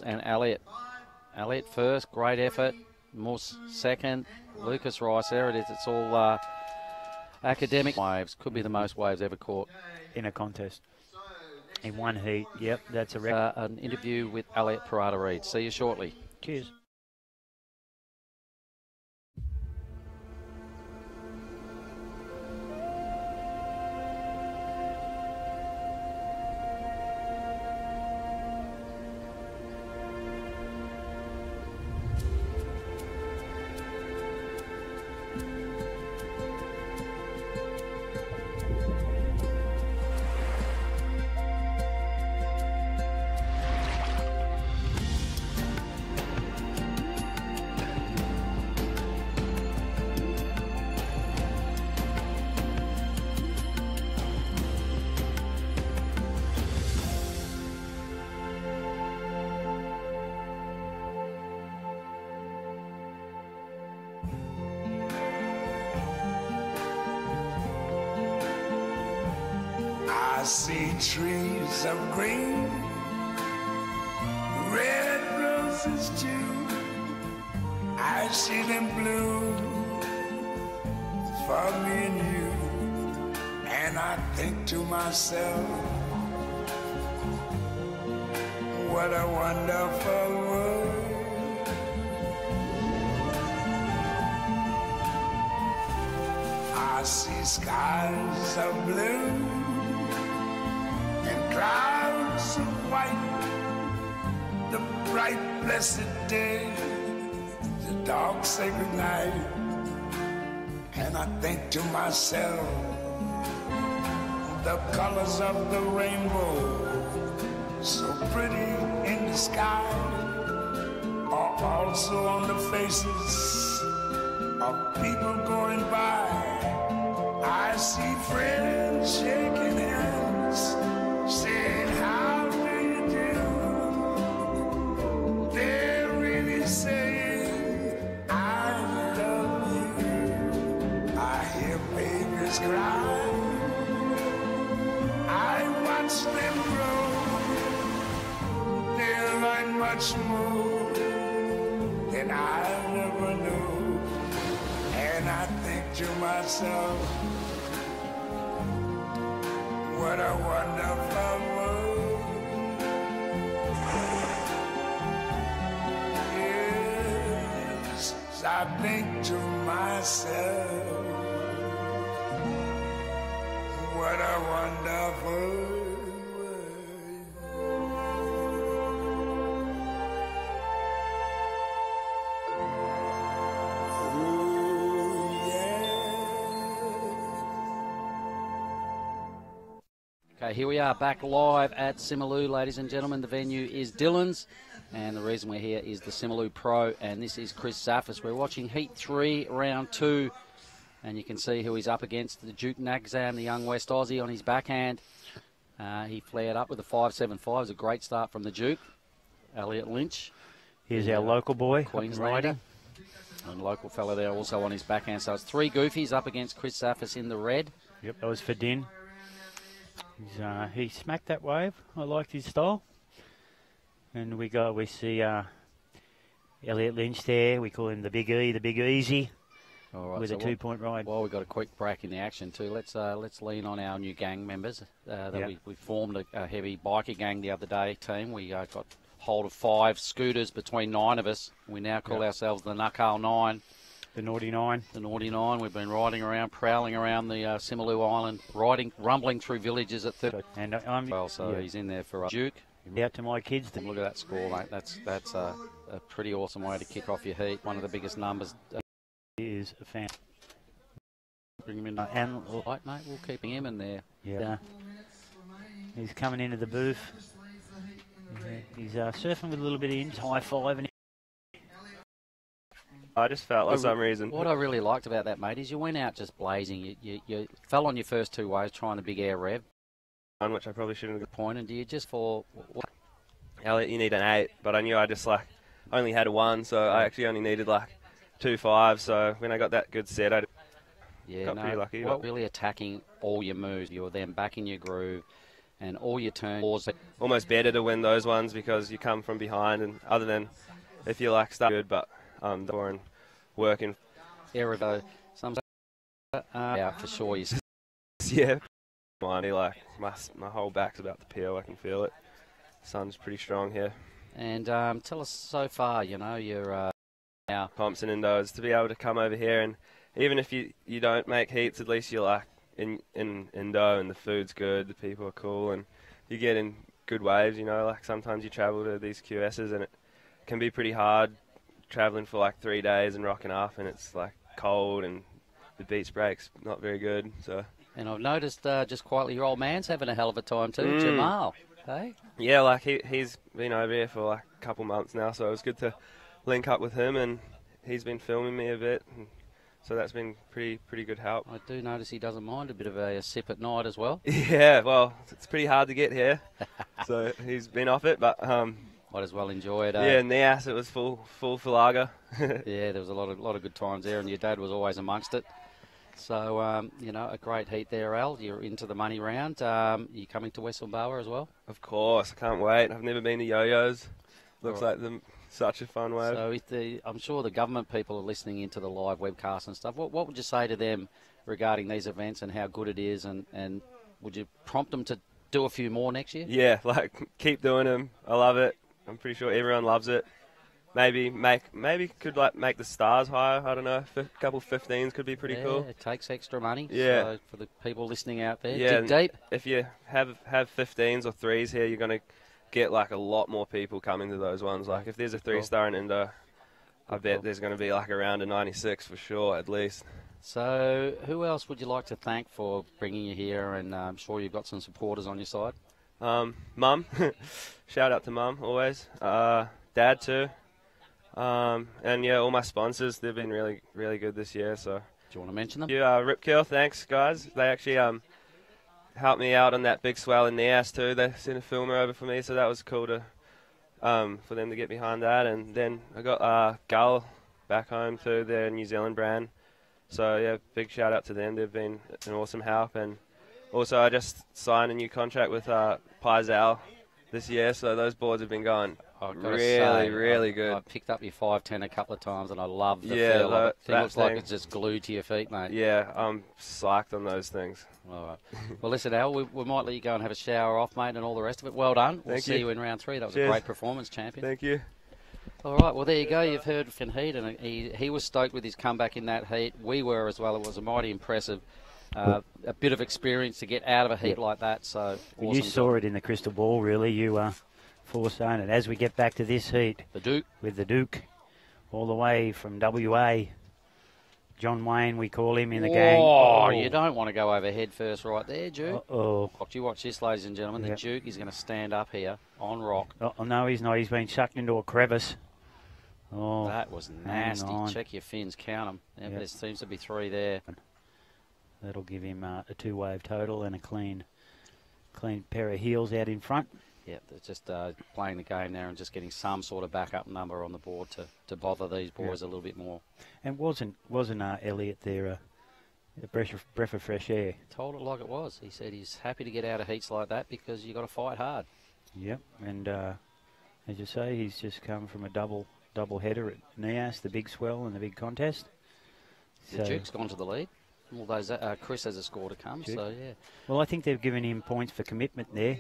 and Elliot. Elliot first, great effort. Moose second. Lucas Rice, there it is. It's all academic waves. Could be the most waves ever caught in a contest. In one heat. Yep, that's a record. An interview with Elliot Parada-Reid. See you shortly. Cheers. I see trees of green, red roses too. I see them bloom for me and you. And I think to myself, what a wonderful world. I see skies of blue and clouds of white, the bright blessed day, the dark sacred night. And I think to myself, the colors of the rainbow, so pretty in the sky, are also on the faces of people going by. I see friends shaking hands, saying, how do you do? They're really saying, I love you. I hear babies cry, I watch them grow. They learn much more than I never knew. And I think to myself, what a wonderful world. Yes, I think to myself, what a wonderful world. Okay, here we are back live at Simeulue, ladies and gentlemen. The venue is Dillon's, and the reason we're here is the Simeulue Pro, and this is Chris Zaffis. We're watching Heat 3, Round 2, and you can see who he's up against, the Duke Nagzan, the young West Aussie, on his backhand. He flared up with a 5.75. It was a great start from the Duke. Elliot Lynch. Here's our local boy, Queenslander. And local fella there also on his backhand. So it's three goofies up against Chris Zaffis in the red. Yep, that was for Din. He smacked that wave. I liked his style. And we see Elliot Lynch there. We call him the Big E, the Big Easy, all right, with so a 2-point ride. Well, we've got a quick break in the action too. Let's lean on our new gang members. We formed a heavy biker gang the other day team. We got hold of 5 scooters between 9 of us. We now call ourselves the Nuckhale 9. The Naughty 9. The Naughty 9. We've been riding around, prowling around the Simeulue Island, rumbling through villages at 30. And I'm he's in there for Duke. Out to my kids. Look at that score, mate. That's a pretty awesome way to kick off your heat. One of the biggest numbers. He is a fan. Bring him in. And light, mate. We'll keep him in there. Yeah. He's coming into the booth. Yeah. He's surfing with a little bit of inch, high five. And I just felt for some reason. What I really liked about that, mate, is you went out just blazing. You fell on your first 2 waves trying a big air rev. Which I probably shouldn't have. Point, and do you just fall? Elliot, you need an 8, but I knew I just only had a 1, so I actually only needed 2 5s. So when I got that good set, I got pretty lucky. Really attacking all your moves. You're then back in your groove, and all your turns. Almost better to win those ones because you come from behind, and other than if you start good, but and working. Erivo, some out for sure. Yeah. My whole back's about to peel. I can feel it. Sun's pretty strong here. And tell us so far, you're now Thompson Indos to be able to come over here, and even if you don't make heats, at least you're in Indo, and the food's good, the people are cool, and you get in good waves. Sometimes you travel to these QSs, and it can be pretty hard traveling for 3 days and rocking up, and it's cold, and the beach break's not very good. So. And I've noticed just quietly your old man's having a hell of a time too, Jamal. Hey? Yeah, he's been over here for a couple months now, so it was good to link up with him, and he's been filming me a bit, and so that's been pretty good help. I do notice he doesn't mind a bit of a sip at night as well. Yeah, well, it's pretty hard to get here, so he's been off it, but might as well enjoy it. Yeah, Nias, it was full for lager. Yeah, there was a lot of good times there, and your dad was always amongst it. So, a great heat there, Al. You're into the money round. You coming to West Sumbawa as well? Of course, I can't wait. I've never been to Yo-Yos. Looks like such a fun wave. So I'm sure the government people are listening into the live webcast and stuff. What would you say to them regarding these events and how good it is, and would you prompt them to do a few more next year? Yeah, keep doing them. I love it. I'm pretty sure everyone loves it. Maybe could make the stars higher. I don't know. A couple 15s could be pretty cool. It takes extra money. Yeah. So for the people listening out there, dig deep. If you have 15s or 3s here, you're gonna get a lot more people coming to those ones. If there's a 3-star in Indo, I bet there's gonna be around a 96 for sure at least. So who else would you like to thank for bringing you here? And I'm sure you've got some supporters on your side. Mum, shout out to Mum always. Dad too. And all my sponsors, they've been really, really good this year. So, do you want to mention them? Yeah, Rip Curl, thanks guys. They actually helped me out on that big swell in Nias too. They sent a filmer over for me, so that was cool to for them to get behind that. And then I got Gull back home too. They're a New Zealand brand. So yeah, big shout out to them. They've been an awesome help. And also I just signed a new contract with Paisal this year, so those boards have been going I've got to really, say, really good. I picked up your 510 a couple of times, and I love the Yeah, feel of it. It that looks like thing. it's just glued to your feet, mate. Yeah, I'm psyched on those things. All right. Well, listen, Al, we might let you go and have a shower off, mate, and all the rest of it. Well done. We'll Thank see you. you in round 3. That was Cheers. a great performance, champion. Thank you. All right, well, there you go. You've heard Finn Heat, and he was stoked with his comeback in that heat. We were as well. It was a mighty impressive. A bit of experience to get out of a heat like that. So Well, you awesome saw job. it in the crystal ball, really. You foresaw it. As we get back to this heat, The Duke. with the Duke, all the way from WA, John Wayne, we call him in the gang. Oh, you don't want to go over head first right there, Duke. Oh, Watch this, ladies and gentlemen. The Yep. Duke is going to stand up here on rock. oh, no, he's not. He's been sucked into a crevice. Oh, That was hang nasty. on. Check your fins, count them. Yeah, Yep. there seems to be 3 there. That'll give him a 2-wave total and a clean pair of heels out in front. Yeah, they're just playing the game there and just getting some sort of backup number on the board to bother these boys a little bit more. And wasn't Elliot there a breath of fresh air? Told it like it was. He said he's happy to get out of heats like that because you got to fight hard. Yep, and as you say, he's just come from a double header at Nias, the big swell and the big contest. The Duke's gone to the lead. Although Chris has a score to come, Duke. so yeah. Well, I think they've given him points for commitment there.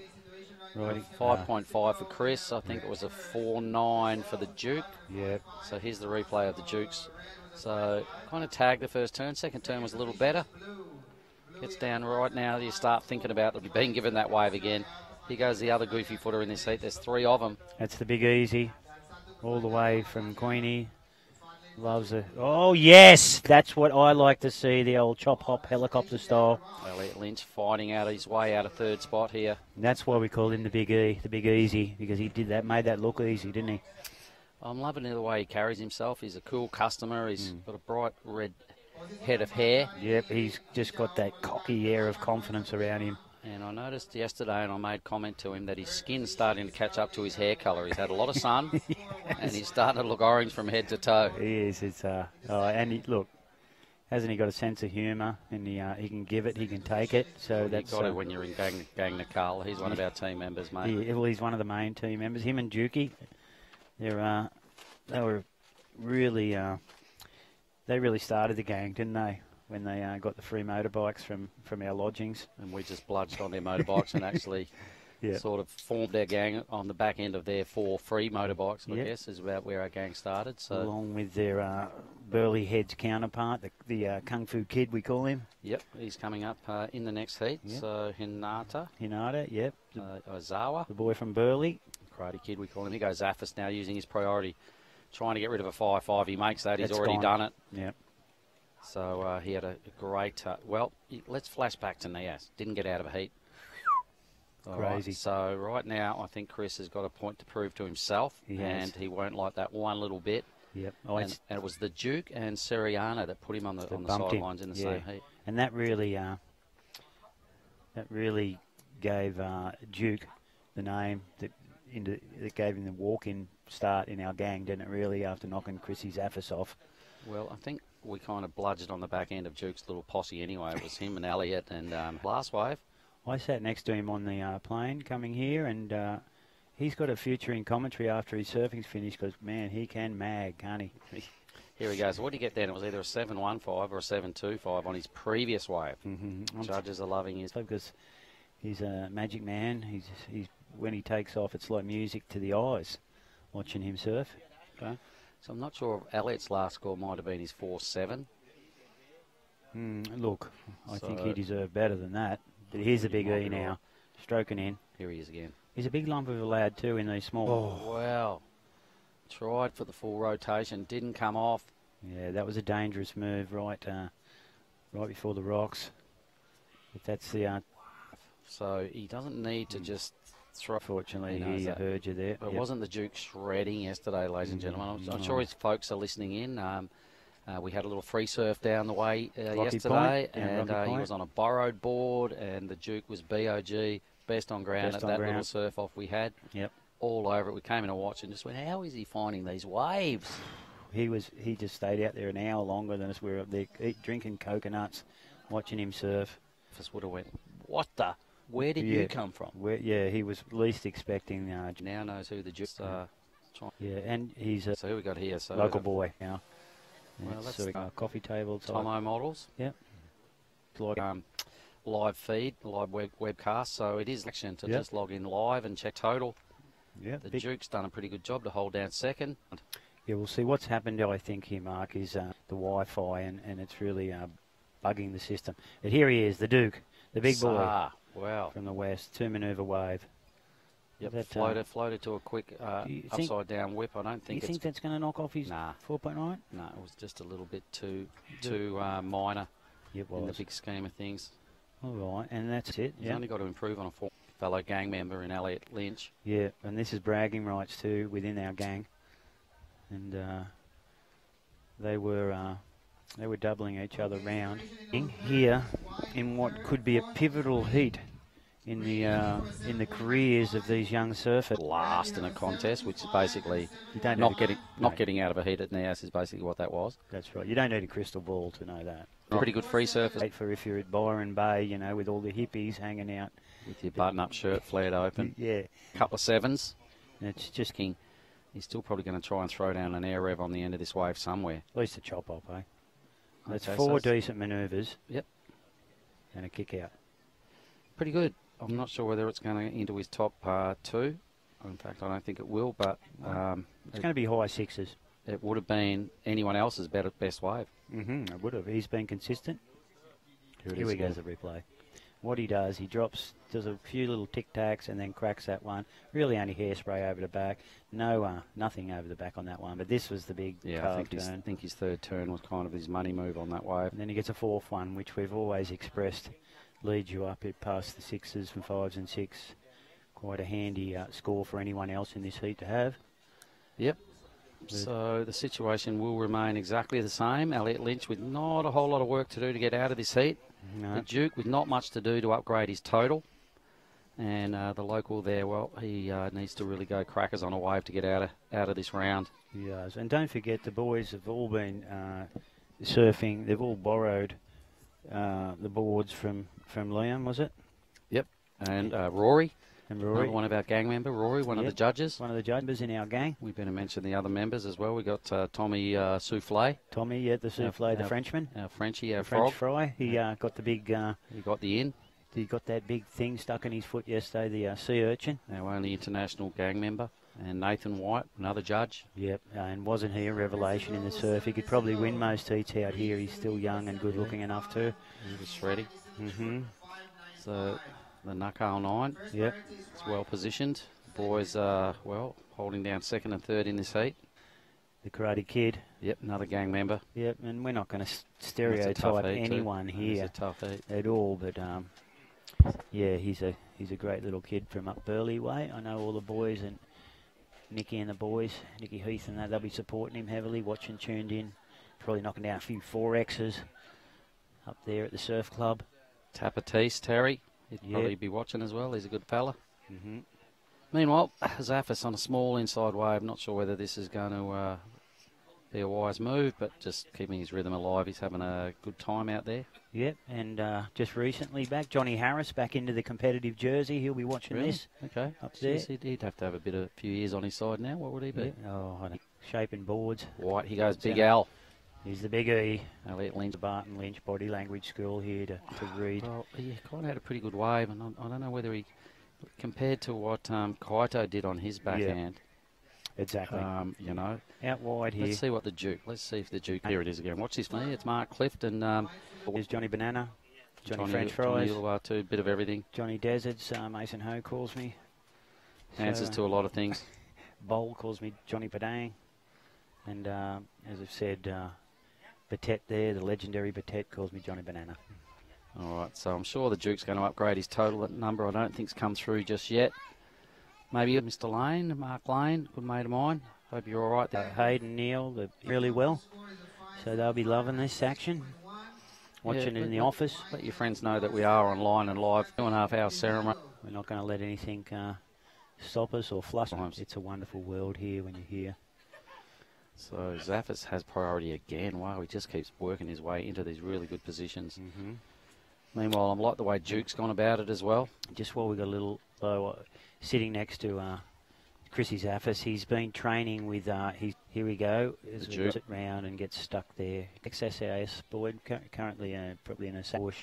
Right, 5.5 for Chris. I think it was a 4.9 for the Duke. Yeah, So here's the replay of the Dukes. So kind of tagged the first turn. Second turn was a little better. Gets down right now. You start thinking about being given that wave again. Here goes the other goofy footer in this heat. There's 3 of them. that's the big easy, all the way from Queenie. Loves it. Oh, yes! That's what I like to see, the old chop-hop helicopter style. Elliot Lynch fighting out his way out of 3rd spot here. And that's why we call him the Big E, the Big Easy, because he did that, made that look easy, didn't he? I'm loving the way he carries himself. He's a cool customer. He's got a bright red head of hair. Yep, he's just got that cocky air of confidence around him. And I noticed yesterday, and I made comment to him, that his skin's starting to catch up to his hair colour. He's had a lot of sun, and he's starting to look orange from head to toe. He is. It's look, hasn't he got a sense of humour? And he can give it, he can take it. So You've that's got it when you're in Gang Nicole. He's one of our team members, mate. well, he's one of the main team members. Him and Dukey, they were really they really started the gang, didn't they? When they got the free motorbikes from our lodgings. And we just bludged on their motorbikes and actually Yeah. sort of formed our gang on the back end of their 4 free motorbikes, I Yep. guess, is about where our gang started. So, Along with their Burley Heads counterpart, the Kung Fu Kid, we call him. yep, he's coming up in the next heat. Yep. So, Hinata, Hinata, yep. Ozawa, The boy from Burley. Karate Kid, we call him. He goes Zaffis now, using his priority, trying to get rid of a 5-5. He makes that. He's That's already gone. done it. Yep. So he had a great. Let's flash back to Nias. Didn't get out of a heat. All right, Crazy. so right now, I think Chris has got a point to prove to himself, He has. and he won't like that one little bit. Yep. Oh, And it was the Duke and Seriano that put him on the bumped him. sidelines in the Yeah. same heat. And that really gave Duke the name that gave him the walk-in start in our gang, didn't it? Really, after knocking Chrissy's Zaffis off. Well, I think we kind of bludgeoned on the back end of Duke's little posse anyway. It was him and Elliot and last wave. I sat next to him on the plane coming here, and he's got a future in commentary after his surfing's finished, because, man, he can mag, can't he? Here he goes. What did he get then? It was either a 7.15 or a 7.25 on his previous wave. Mm-hmm. Judges are loving his. Because he's a magic man. He's when he takes off, it's like music to the eyes, watching him surf. Okay. So I'm not sure if Elliot's last score might have been his 4.7. Look, I think So- he deserved better than that. But here's the big might E be now, right. stroking in. Here he is again. He's a big lump of a lad too in these small. Oh, wow. Tried for the full rotation, didn't come off. Yeah, that was a dangerous move right before the rocks. But that's the So he doesn't need to just throw. fortunately He knows he that. heard you there. But it Yep. wasn't the Duke shredding yesterday, ladies and gentlemen. I'm sure his folks are listening in. We had a little free surf down the way Rocky yesterday, Point, down and Rocky he Point. was on a borrowed board, and the Duke was BOG, best on ground Best at on that little ground. surf off we had. Yep. All over it. We came in to watch and just went, how is he finding these waves? He just stayed out there an hour longer than us. We were up there drinking coconuts, watching him surf. Just would have went, what the? Where did Yeah. you come from? He was least expecting. Now knows who the Duke Yeah, and he's a So who we got here? So local boy now. Well, It's that's sort of a coffee table type. Tomo Models. Yep. It's like Live feed, live webcast. So it is action to Yep. just log in live and check total. yeah, The Duke's done a pretty good job to hold down second. yeah, we'll see what's happened. I think here, Mark, is the Wi-Fi, and it's really bugging the system. But here he is, the Duke, the big boy Wow. from the west, 2-maneuver wave. Yep, That, floated to a quick do you think- upside down whip. I don't Do you think think that's going to knock off his Nah. 4.9? No, it was just a little bit too minor It in the was. big scheme of things. All right, and that's it. He's Yeah. only got to improve on a fellow gang member in Elliot Lynch. Yeah, and this is bragging rights too within our gang, and they were doubling each other round. Here, in what could be a pivotal heat in the careers of these young surfers. Last in a contest, which is basically You don't not need a- getting no, getting out of a heat at Nias is basically what that was. That's right. You don't need a crystal ball to know that. Pretty good free surface Great for if you're at Byron Bay, you know, with all the hippies hanging out. with your button-up shirt flared open. Yeah, Couple of sevens. and it's just King, he's still probably going to try and throw down an air rev on the end of this wave somewhere. at least a chop up, eh? That's Okay, 4 so decent manoeuvres. Yep. And a kick out. Pretty good. I'm not sure whether it's going to into his top 2. In fact, I don't think it will, but It's going to be high sixes. it would have been anyone else's best wave. It would have. He's been consistent. Here it Here is we go, again. the replay. What he does, he does a few little tic-tacs and then cracks that one. Really only hairspray over the back. No, nothing over the back on that one. But this was the big Yeah, carve I turn. think his third turn was kind of his money move on that wave. And then he gets a fourth one, which we've always expressed leads you up it past the sixes and fives and six. Quite a handy score for anyone else in this heat to have. Yep. So the situation will remain exactly the same. Elliot Lynch with not a whole lot of work to do to get out of this heat. No. The Duke with not much to do to upgrade his total. And the local there, well, he needs to really go crackers on a wave to get out of this round. He does. And don't forget, the boys have all been surfing. They've all borrowed the boards from Liam, was it? Yep. And Rory, And another Rory, one of our gang member, Rory, one of Yep. the judges. one of the judges in our gang. We better mention the other members as well. We got Tommy Souffle, Tommy, yeah, the souffle, the our- Frenchman. our Frenchie, our The French frog. fry. He got the big, He got the in. he got that big thing stuck in his foot yesterday, the sea urchin. Our only international gang member. And Nathan White, another judge. Yep, and wasn't he a revelation in the surf? He could probably win most heats out here. He's still young and good looking enough too. He was shredding. Mm-hmm. So the Knuckle 9 Yep. is well positioned. Boys are, well, holding down second and third in this heat. The Karate Kid. Yep, another gang member. Yep, and we're not going to It's a tough stereotype heat too. anyone It's here a tough heat. at all, but yeah, he's a great little kid from up Burleigh way. I know all the boys and Nicky and the boys, Nicky Heath and that, they'll be supporting him heavily, watching, tuned in, probably knocking down a few 4Xs up there at the surf club. Tapatis, Terry, he'd Yep. probably be watching as well. He's a good fella. Mm-hmm. Meanwhile, Zaffis on a small inside wave. Not sure whether this is going to be a wise move, but just keeping his rhythm alive. He's having a good time out there. Yep, and just recently back, Johnny Harris back into the competitive jersey. He'll be watching this. Okay. Up there. Jeez, he'd have to have a few years on his side now. What would he be? Yeah. Oh, I don't shaping boards. White, he goes Big Al. He's the big E. Elliot Lynch. The Barton Lynch Body Language School here to read. Well, he kind of had a pretty good wave, and I don't know whether he, compared to what Kaito did on his backhand, Exactly. you know. Out wide here. Let's see what the Duke. Let's see if the Duke. Here it is again. Watch this, for me. It's Mark Clifton. There's Johnny Banana, Johnny French Johnny Fries, Ulua too. Bit of everything. Johnny Deserts, Mason Ho calls me. Answers So, to a lot of things. Bowl calls me Johnny Padang. And as I've said, Batet there, the legendary Batet, calls me Johnny Banana. All right, so I'm sure the Duke's going to upgrade his total number. I don't think's come through just yet. Maybe Mr. Lane, Mark Lane, good mate of mine. Hope you're all right there. Hayden Neal, they're really well. So they'll be loving this action. Watching it in the office. Let your friends know that we are online and live. 2.5 hour ceremony. We're not going to let anything stop us or flush Times. us. It's a wonderful world here when you're here. So Zaffis has priority again. Wow, he just keeps working his way into these really good positions. Mm-hmm. Meanwhile, I like the way Duke's gone about it as well. Just while we got a little low, sitting next to Chrissy Zaffis. He's been training with, here we go, as we sit round and gets stuck there. XSAS Boyd, currently probably in a bush,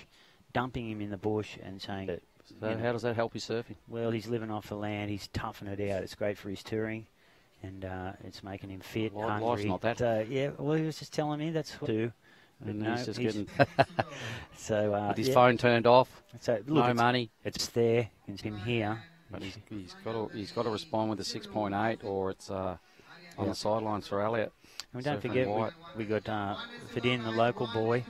dumping him in the bush and saying that. So how does that help his surfing? Well, he's living off the land. He's toughing it out. It's great for his touring, and it's making him fit, hungry. Life's not that. Yeah, well, he was just telling me that's what to do. And he's just getting so with his phone turned off. So look, no money. It's there. It's him here. But he's got to respond with a 6.8, or it's on the sidelines for Elliot. And don't forget, we got fit in the local boy,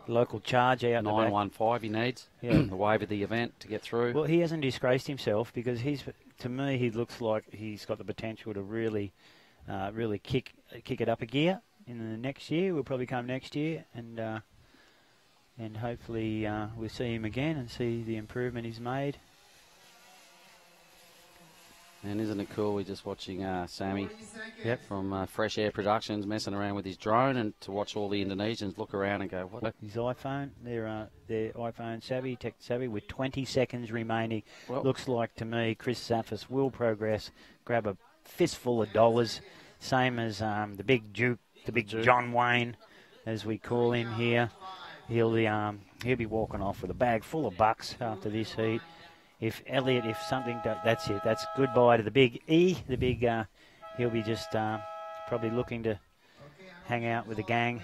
the local charge out 915 he needs. Yeah. The wave of the event to get through. Well, he hasn't disgraced himself because to me, he looks like he's got the potential to really kick it up a gear in the next year. We'll probably come next year, and hopefully we'll see him again and see the improvement he's made. And isn't it cool? We're just watching Sammy from Fresh Air Productions messing around with his drone, and to watch all the Indonesians look around and go, what? His iPhone, they're iPhone savvy, tech savvy, with 20 seconds remaining. Well, looks like to me Chris Zaffis will progress, grab a fistful of dollars, same as the big Duke, the big John Wayne, as we call him here. He'll be walking off with a bag full of bucks after this heat. If Elliot, that's it. That's goodbye to the big E. The big, he'll be just probably looking to hang out with the gang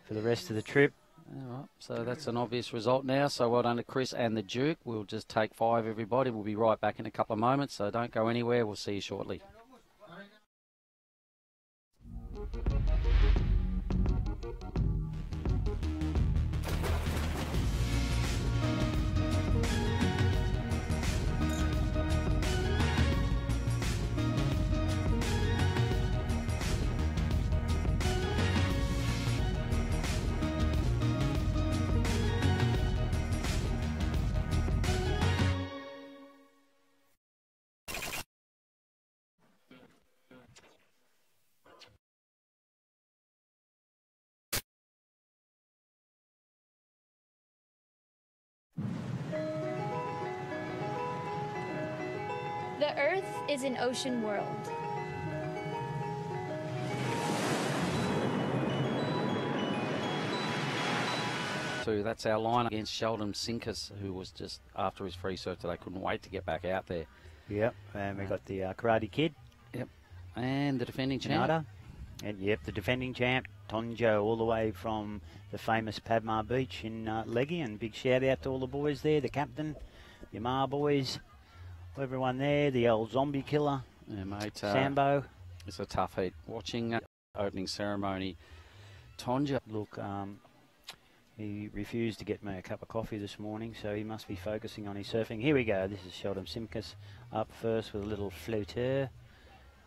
for the rest of the trip. All right, so that's an obvious result now. So well done to Chris and the Duke. We'll just take 5, everybody. We'll be right back in a couple of moments, so don't go anywhere. We'll see you shortly. The Earth is an ocean world. So that's our line against Sheldon Sinkus, who was just after his free surf today, couldn't wait to get back out there. Yep, and we got the Karate Kid. Yep, and the defending champ. And yep, the defending champ, Tonjo, all the way from the famous Padmar Beach in Leggy. And big shout out to all the boys there, the captain, the Yamar boys, everyone there, the old zombie killer, yeah, mate, Sambo. It's a tough heat. Watching opening ceremony, Tonja. Look, he refused to get me a cup of coffee this morning, so he must be focusing on his surfing. Here we go. This is Sheldon Simkus up first with a little floater.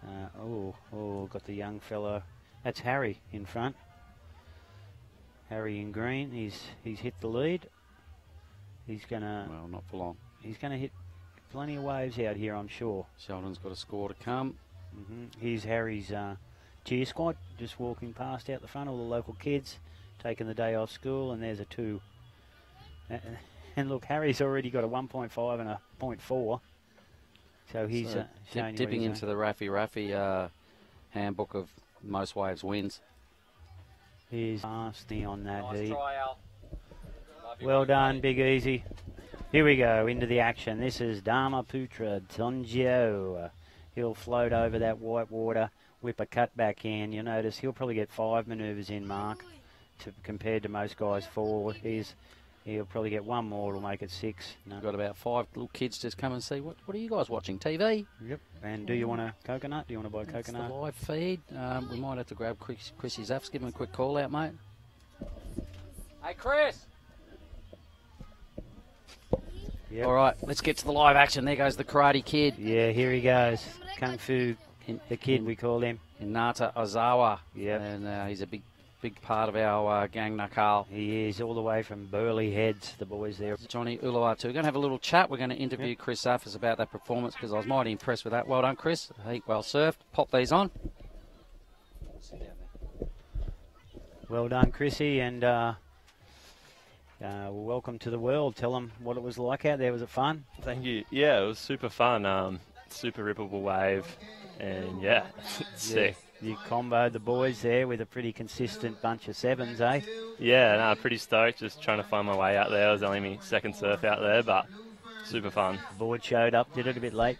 Got the young fellow. That's Harry in front. Harry in green. He's hit the lead. He's gonna. Well, not for long. He's gonna hit plenty of waves out here, I'm sure. Sheldon's got a score to come. Here's Harry's cheer squad just walking past out the front. All the local kids taking the day off school, and there's a 2. And look, Harry's already got a 1.5 and a 0.4. So he's dipping into the Raffy handbook of most waves wins. He's nasty on that heat. Well done, Big Easy. Here we go, into the action. This is Dharmaputra Tonjo. He'll float over that white water, whip a cut back in. You'll notice he'll probably get 5 manoeuvres in, Mark, compared to most guys 4. He'll probably get 1 more, it'll make it 6. No. We've got about 5 little kids just come and see. What are you guys watching, TV? Yep. And do you want a coconut? Do you want to buy a coconut? The live feed. We might have to grab Chrissy Zaffs, give him a quick call out, mate. Hey, Chris! Yep. All right, let's get to the live action. There goes the Karate Kid. Yeah, here he goes. Kung Fu, the kid, we call him. Inata Ozawa. Yeah. And he's a big part of our gang nakal. He is, all the way from Burley Heads, the boys there. Johnny Uluwatu. We're going to have a little chat. We're going to interview Chris Zaffis about that performance, because I was mighty impressed with that. Well done, Chris. Heat well surfed. Pop these on. Well done, Chrissy, and welcome to the world. Tell them what it was like out there. Was it fun? Thank you. Yeah, it was super fun. super rippable wave, and yeah, it's sick. You comboed the boys there with a pretty consistent bunch of 7s, eh? Yeah, no, pretty stoked. Just trying to find my way out there. It was only my second surf out there, but super fun. The board showed up, did it a bit late.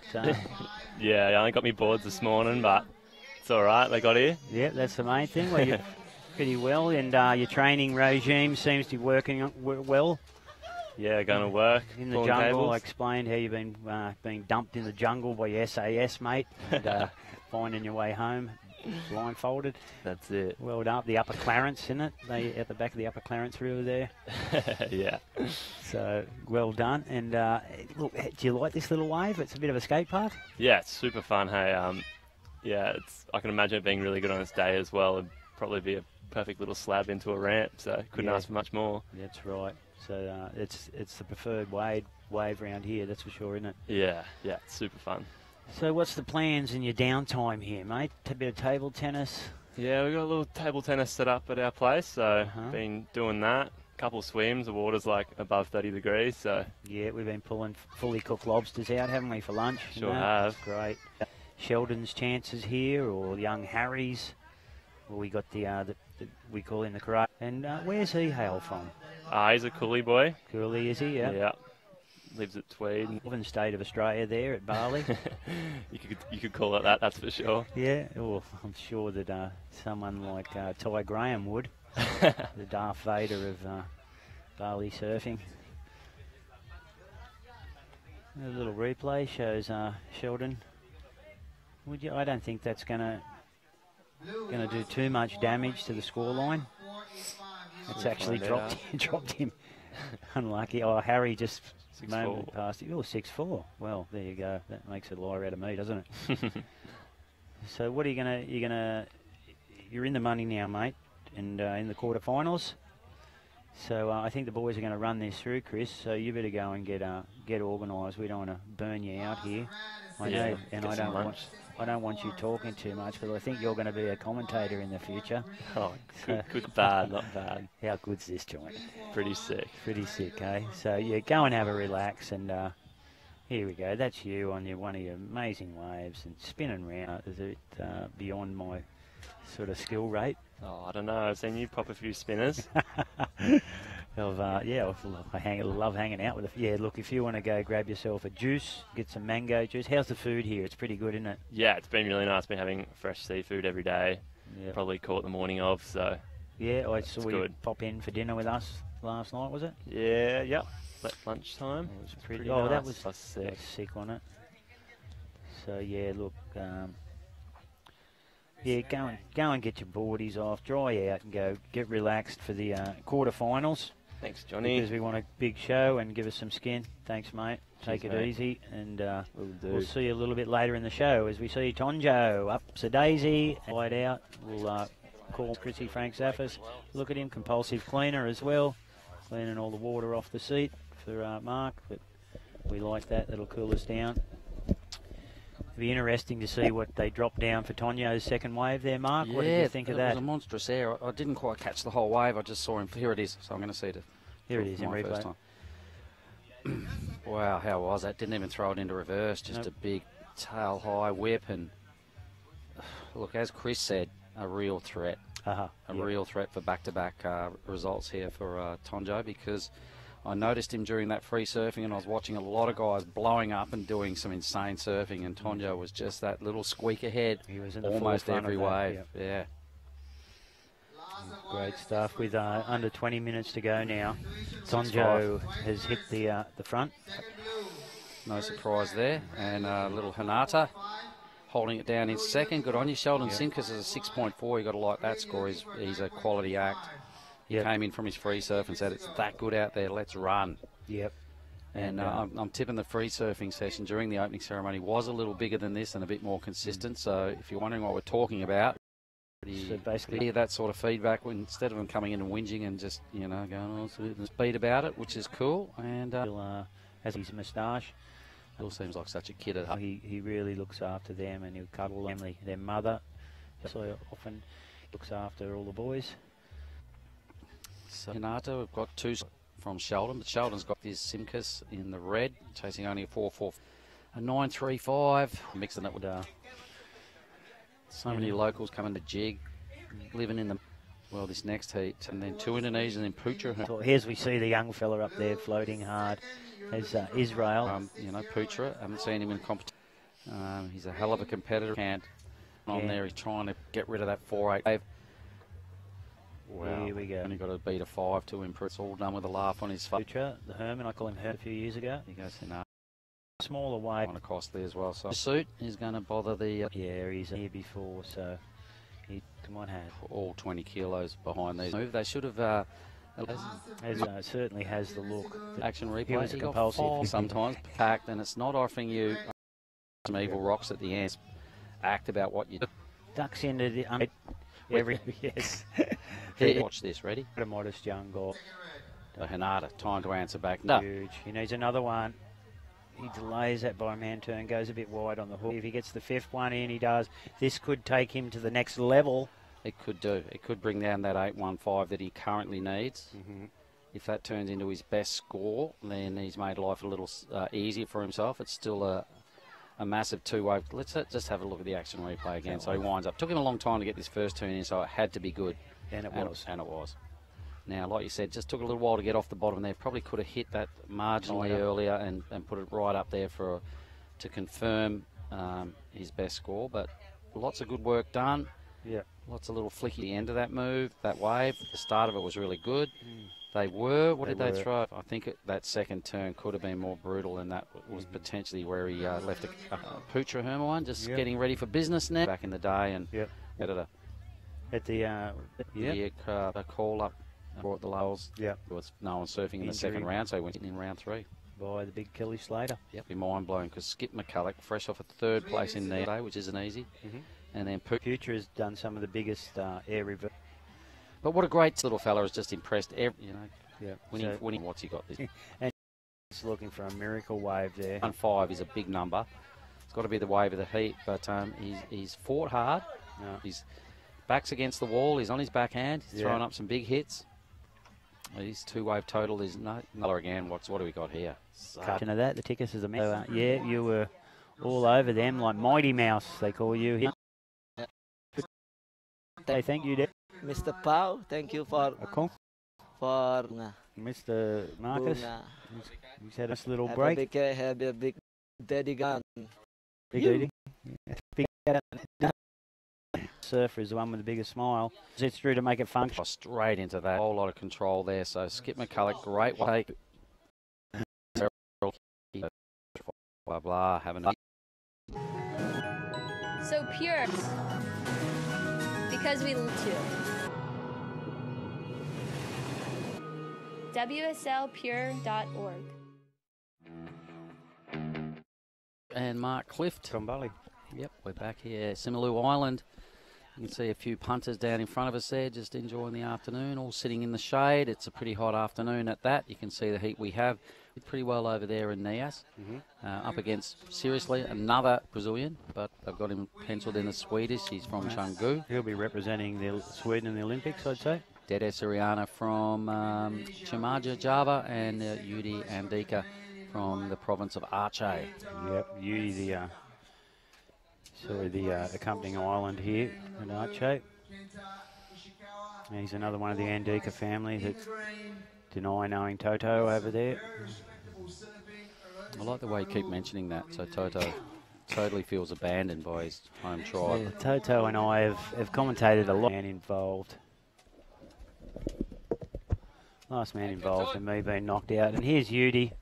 Yeah, I only got me boards this morning, but it's all right. They got here. Yeah, that's the main thing. Well, you're pretty well, and your training regime seems to be working well. Yeah, going to work. In the pulling jungle, cables. I explained how you've been being dumped in the jungle by your SAS, mate, and finding your way home, blindfolded. That's it. Well done. The Upper Clarence, isn't it? They at the back of the Upper Clarence River there. Yeah. So well done. And look, do you like this little wave? It's a bit of a skate park. Yeah, it's super fun. Hey, yeah, I can imagine it being really good on this day as well. It'd probably be a perfect little slab into a ramp, so couldn't ask for much more. That's right. So it's the preferred wave round here, that's for sure, isn't it? Yeah, it's super fun. So what's the plans in your downtime here, mate? A bit of table tennis? Yeah, we've got a little table tennis set up at our place, so been doing that. Couple swims, the water's like above 30 degrees, so... Yeah, we've been pulling fully cooked lobsters out, haven't we, for lunch? Sure have. Great. Sheldon's chances here, or young Harry's. Well, we got the we call him the karate. And where's he hail from? He's a Coolie boy. Coolie, is he? Yeah. Lives at Tweed. Northern state of Australia there at Bali. you could call it that, that's for sure. Yeah, well, I'm sure that someone like Ty Graham would. The Darth Vader of Bali surfing. A little replay shows Sheldon. I don't think that's gonna do too much damage to the scoreline. It's actually dropped him. Unlucky. Oh, Harry just moaned past it. Oh, 6-4. Well, there you go. That makes a liar out of me, doesn't it? So what are you're in the money now, mate, and in the quarterfinals. So I think the boys are going to run this through, Chris. So you better go and get organised. We don't want to burn you out here. I know, and I don't want you talking too much, because I think you're going to be a commentator in the future. Oh, good, bad, not bad. How good's this joint? Pretty sick. Pretty sick, eh? So yeah, go and have a relax, and here we go. That's you on one of your amazing waves and spinning round. Is it beyond my sort of skill rate? Oh, I don't know. I've seen you pop a few spinners. I love hanging out with it. Yeah, look, if you want to go grab yourself a juice, get some mango juice. How's the food here? It's pretty good, isn't it? Yeah, it's been really nice. Been having fresh seafood every day. Yep. Probably caught the morning of, so... Yeah, I saw you pop in for dinner with us last night, was it? Yeah, yep. At lunchtime. It was pretty nice. that was sick. Sick on it. So, yeah, look... yeah, go and get your boardies off, dry out, and go get relaxed for the quarterfinals. Thanks, Johnny. Because we want a big show and give us some skin. Thanks, mate. Take it easy, and we'll see you a little bit later in the show as we see Tonjo up a daisy, wide out. We'll call Chrissy Frank Zaffis. Look at him, compulsive cleaner as well, cleaning all the water off the seat for Mark. But we like that. That'll cool us down. It'll be interesting to see what they drop down for Tonyo's second wave there, Mark. What did you think of that? It was a monstrous air. I didn't quite catch the whole wave. I just saw him. Here it is. So I'm going to see it. Here it is in replay. Wow, how was that? Didn't even throw it into reverse. Just a big tail high whip. And look, as Chris said, a real threat. Real threat for back-to-back results here for Tonjo, because I noticed him during that free surfing, and I was watching a lot of guys blowing up and doing some insane surfing, and Tonjo was just that little squeak ahead. He was in the almost every wave. Yep. Yeah. Great stuff. With under 20 minutes to go now, Tonjo has hit the front. No surprise there. And little Hinata holding it down in second. Good on you. Sheldon Simkus is a 6.4. You got to like that score. He's a quality act. He came in from his free surf and said, it's that good out there, let's run. Yep. And I'm tipping the free surfing session during the opening ceremony was a little bigger than this and a bit more consistent. So if you're wondering what we're talking about, so basically hear that sort of feedback instead of them coming in and whinging and just, going all speed about it, which is cool. And has his moustache. Still seems like such a kid at heart. He really looks after them, and he'll cuddle them, their mother. So often looks after all the boys. So Hinata, we've got two from Sheldon, but Sheldon's got his Simkus in the red, chasing only a 4-4. a 9.35. Mixing it with so many locals coming to jig, living in the this next heat, and then 2 Indonesians in Putra. So here's we see the young fella up there floating hard as Israel. Putra, I haven't seen him in competition. He's a hell of a competitor. On there, he's trying to get rid of that 4.8 wave. Wow. Here we go. Only got to beat a 5 to improve. It's all done with a laugh on his face. Putra, the Herman, I call him Herman a few years ago. He goes in smaller wave. Kind of costly as well. So the suit is going to bother the... yeah, he's here before, so he might have. All 20 kilos behind these. They should have... certainly has the look. Action replay. He was compulsive. Sometimes packed, and it's not offering you some evil rocks at the end. Act about what you do. Ducks into the... yes. Watch this, ready? A modest young guy. Hanada, time to answer back. No. Huge. He needs another one. He delays that by a man turn, goes a bit wide on the hook. If he gets the 5th one in, he does. This could take him to the next level. It could do. It could bring down that 8.15 that he currently needs. Mm-hmm. If that turns into his best score, then he's made life a little easier for himself. It's still a massive 2-wave. Let's just have a look at the action replay again. So he winds up. Took him a long time to get this first turn in, so it had to be good. And it was. And it was. Now, like you said, just took a little while to get off the bottom there. Probably could have hit that marginally earlier and put it right up there to confirm his best score. But lots of good work done. Yeah. Lots of little flicky at the end of that move, that wave. The start of it was really good. What did they throw? I think that second turn could have been more brutal, and that was potentially where he left a Putra Herma one, just getting ready for business now. Back in the day, and at the call up, brought the lulls. Yeah. There was no one surfing in the second round, so he went in round 3. By the big Kelly Slater. Yep, be mind blowing because Skip McCulloch, fresh off a 3rd place in there, which isn't easy. And then Putra has done some of the biggest air reverse. But what a great little fella, has just impressed winning what's he got this. And he's looking for a miracle wave there. 1.5 is a big number. It's got to be the wave of the heat, but he's fought hard. His back's against the wall. He's on his backhand. He's throwing up some big hits. His 2-wave total is another again. What do we got here? Catching of that, the tickets is a mess. You were all over them like Mighty Mouse, they call you here. They thank you, Mr. Pau, thank you for Mr. Marcus. He's had a little break. Have a big daddy gun. Big Surfer is the one with the biggest smile. It's through to make it function. Straight into that. Whole lot of control there. So Skip McCulloch, great way. Blah blah. Having So pure. Because we live to. WSLpure.org. And Mark Clift. From Bali. Yep, we're back here. Simeulue Island. You can see a few punters down in front of us there, just enjoying the afternoon, all sitting in the shade. It's a pretty hot afternoon at that. You can see the heat we have. Pretty well over there in Nias. Up against, seriously, another Brazilian, but I've got him penciled in as Swedish. He's from Chengdu. He'll be representing Sweden in the Olympics, I'd say. Dede Siriana from Chimaja, Java, and Yudi Andika from the province of Aceh. Yep, Yudi, the accompanying island here in Aceh. He's another one of the Andika family that deny knowing Toto over there. I like the way you keep mentioning that. So Toto totally feels abandoned by his home tribe. Yeah, Toto and I have commentated a lot. Man involved. Last man involved in me being knocked out. And here's Yudi.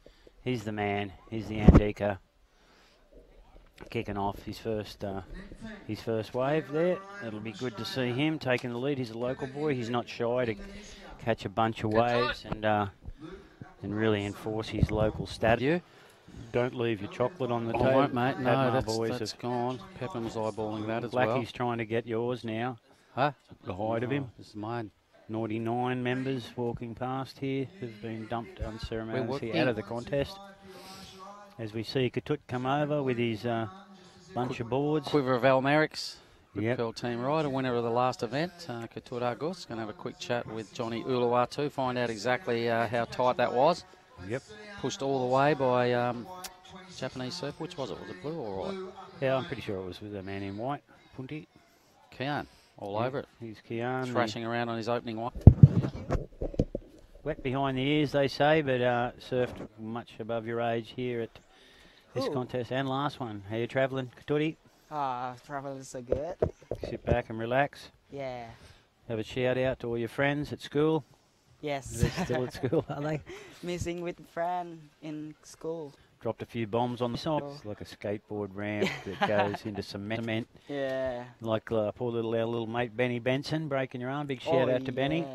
He's the man. He's the Andika. Kicking off his first wave there. It'll be good to see him taking the lead. He's a local boy. He's not shy to catch a bunch of waves and really enforce his local status. Don't leave your chocolate on the table. I won't, mate. No, boys that's gone. Pepin was eyeballing that as Blackie's trying to get yours now. Huh? The height of him. This is mine. 99 members walking past here who've been dumped unceremoniously out of the contest. As we see Katut come over with his bunch of boards. Quiver of Almeric's. Good Pearl team rider, winner of the last event, Katut Argus. Going to have a quick chat with Johnny Uluwatu, find out exactly how tight that was. Yep. Pushed all the way by Japanese surf. Which was it? Was it blue or white? Yeah, I'm pretty sure it was with a man in white. Punti. Kian, all over it. He's Kian. Thrashing around on his opening one. Wet behind the ears, they say, but surfed much above your age here at this contest. And last one. How you travelling, Katuri? Travel is so good. Sit back and relax. Yeah. Have a shout out to all your friends at school. Yes. They're still at school, are they? Missing with friend in school. Dropped a few bombs on the side. It's like a skateboard ramp that goes into cement. Yeah. Like our little mate Benny Benson breaking your arm. Big shout out to Benny.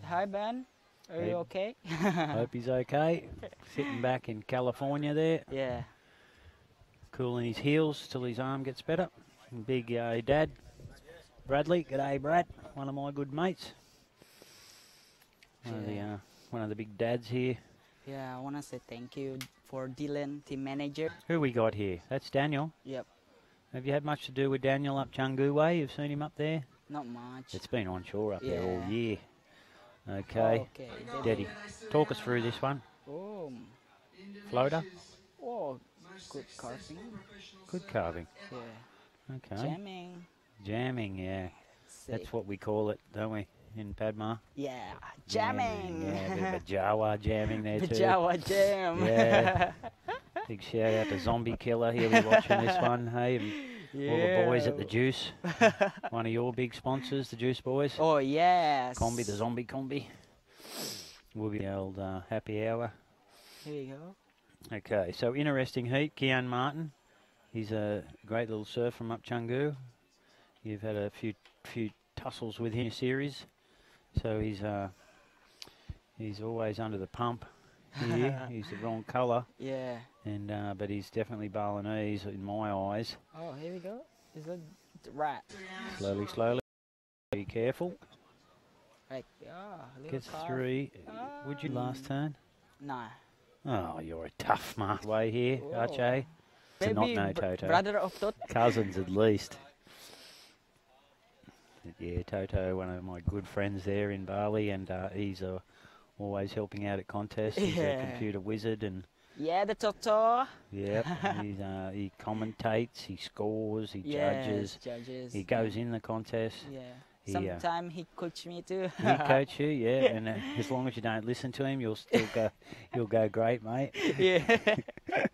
Hi Ben. Are you okay? Hope he's okay. Sitting back in California there. Yeah. Cooling his heels till his arm gets better. And big dad, Bradley. G'day, Brad. One of my good mates. One of the big dads here. Yeah, I want to say thank you for Dylan, team manager. Who we got here? That's Daniel. Yep. Have you had much to do with Daniel up Canggu way? You've seen him up there? Not much. It's been onshore up there all Yeah. year. Okay. Okay. Daddy, talk us through this one. Oh. Floater? Oh, good carving. Good carving. Yeah. Okay. Jamming. Jamming, yeah. Sick. That's what we call it, don't we, in Padma? Yeah. Jamming. Yeah, a bit of a Jawa jamming there The too. Jawa jam. Yeah. Big shout out to Zombie Killer. He'll be watching this one. Hey, and all the boys at the Juice. One of your big sponsors, the Juice Boys. Oh, yes. Combi, the Zombie Combi. We'll be the old happy hour. Here you go. Okay, so interesting heat. Kian Martin. He's a great little surfer from up Canggu. You've had a few tussles with him in your series. So he's always under the pump here. He's the wrong colour. Yeah. And but he's definitely Balinese in my eyes. Oh, here we go. Is that rat? Slowly, slowly. Be careful. Like, little Gets carve. 3. Would you last turn? Nah. Oh, you're a tough man. Way here, Archie. It's not Maybe no Toto. brother of Tot. Cousins at least. Yeah, Toto, one of my good friends there in Bali, and he's always helping out at contests. He's a computer wizard, and Yeah, the Toto. yep, he commentates, he scores, he judges. He goes in the contest. Yeah. He, Sometimes he coach me too. He coach you, yeah, and as long as you don't listen to him, you'll go great, mate. Yeah.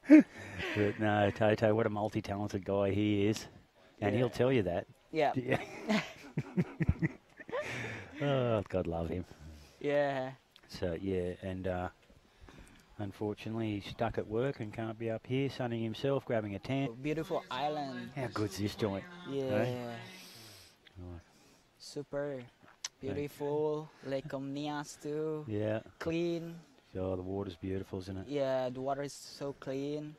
But no, Toto, what a multi-talented guy he is, and he'll tell you that. Yeah. Oh, God love him. Yeah. So yeah, and unfortunately he's stuck at work and can't be up here sunning himself, grabbing a tan. Beautiful island. How good's this joint? Yeah. Eh? Super beautiful. Lake Omnias too. Yeah. Clean. Oh, the water's beautiful, isn't it? Yeah, the water is so clean.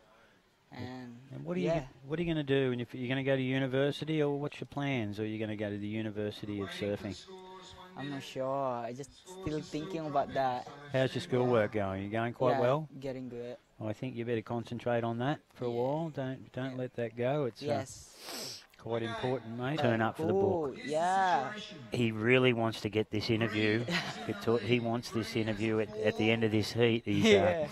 And what are you going to do? And if you're going to go to university, or what's your plans? Or are you going to go to the University of Surfing? I'm not sure. I just still thinking about that. How's your schoolwork going? You going quite well? Getting good. I think you better concentrate on that for a while. Don't let that go. It's quite important, mate. Turn up for the book. Yeah. He really wants to get this interview. He wants this interview at the end of this heat. He's, he wants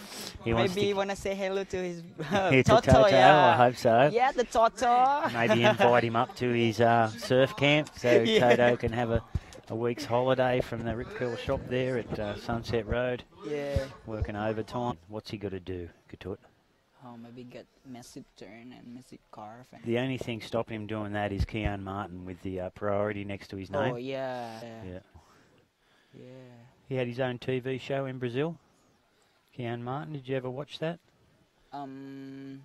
Maybe to he want to say hello to his Toto. Toto. Yeah. I hope so. Yeah, the Toto. Maybe invite him up to his surf camp so Toto can have a week's holiday from the Rip Curl shop there at Sunset Road. Yeah. Working overtime. What's he got to do, Katut? Oh, maybe get massive turn and massive carve. And The only thing stopping him doing that is Kian Martin with the priority next to his name. Oh, yeah. Yeah. Yeah. He had his own TV show in Brazil. Kian Martin, did you ever watch that? No,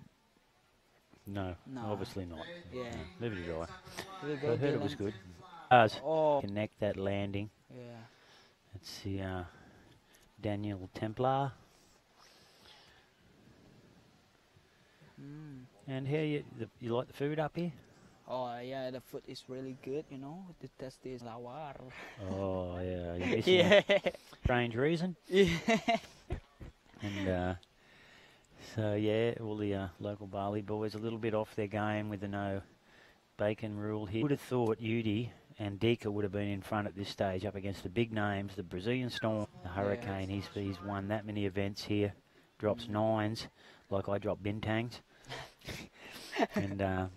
obviously not. Yeah. No, neither did I. Here we But go, I heard it Dylan. was good. Connect that landing. Yeah. Let's see, Daniel Templar. And how you like the food up here? Oh, yeah, the food is really good, you know. The taste is lawar. Oh, yeah. You're missing a strange reason. Yeah. And so, yeah, all the local Bali boys a little bit off their game with the no bacon rule here. Would have thought Udi and Dika would have been in front at this stage up against the big names, the Brazilian Storm, the Hurricane. He's won that many events here drops nines, like I drop bintangs. And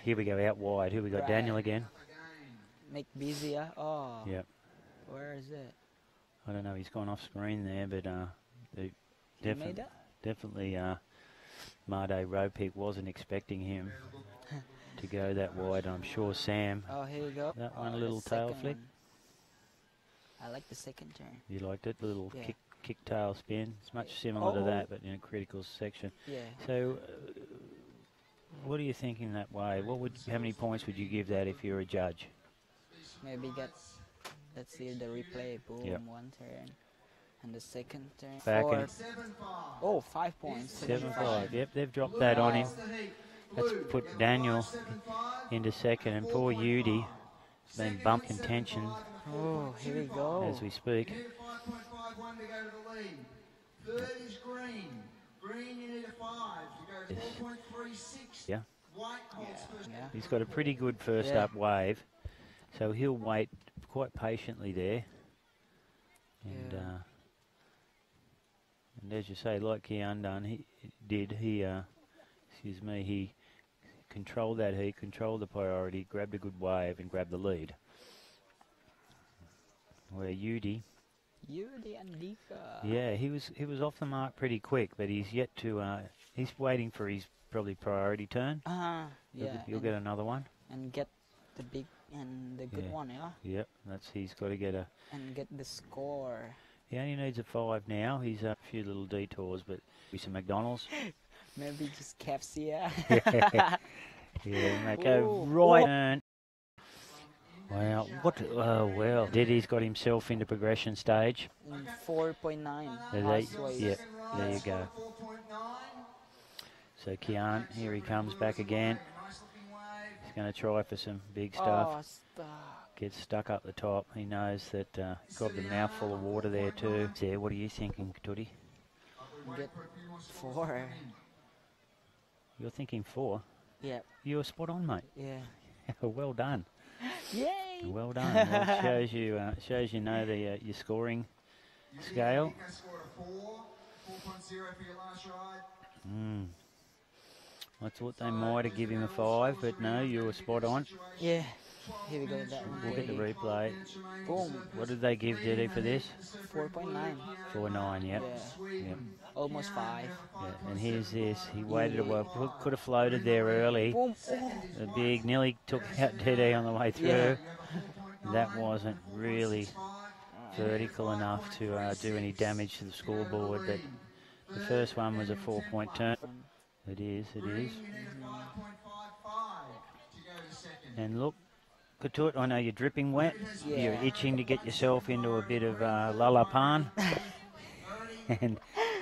here we go out wide. Here we got Daniel again. Make busy, yeah? Oh. Yep. Where is it? I don't know. He's gone off screen there, but definitely Made Ropeik wasn't expecting him to go that wide. I'm sure Sam. Oh, here you go. That one, a little tail flick. I like the second turn. You liked it? A little kick tail spin. It's much similar to that, but in a critical section. Yeah. So, what are you thinking that way? How many points would you give that if you're a judge? Maybe let's see the replay. Boom, one turn. And the second turn. Back 5 points. 7-5. Yep, they've dropped that on him. Let's put Daniel into second, and poor Udi has been bump contention. Oh, here we go. As we speak. Yeah. He's got a pretty good first up wave, so he'll wait quite patiently there. And as you say, like he controlled that heat, controlled the priority, grabbed a good wave and grabbed the lead. Where Udi Andika. Yeah, he was off the mark pretty quick, but he's yet to. He's waiting for his probably priority turn. You'll get another one. And get the big and the good one, yeah. Yep, he's got to get a. And get the score. He only needs a 5 now. He's a few little detours, but be some McDonald's. Maybe just KFC, yeah. Make a right turn. Wow, well, Diddy's got himself into progression stage. 4.9. Yep, there you go. So Kian, here he comes back again. He's going to try for some big stuff. Gets stuck up the top. He knows that got the mouthful of water there too. There, what are you thinking, Tootie? Get 4. You're thinking 4? Yeah. You're spot on, mate. Yeah. Well done. Yay! Well done. Well, shows you know your scoring scale. I thought they might have given him a 5, but no, you were spot on. Yeah. Here we go. That one. We'll get the replay. Boom. What did they give Diddy for this? 4.9. 4.9, yep. Yep. Almost 5. Yeah. And here's this. He waited a while. Could have floated there early. Boom. The big nearly took out Diddy on the way through. Yeah. That wasn't really vertical enough to do any damage to the scoreboard. But the first one was a 4-point turn. It is. And look. Katut, I know you're dripping wet. Yeah. You're itching to get yourself into a bit of lalapan. and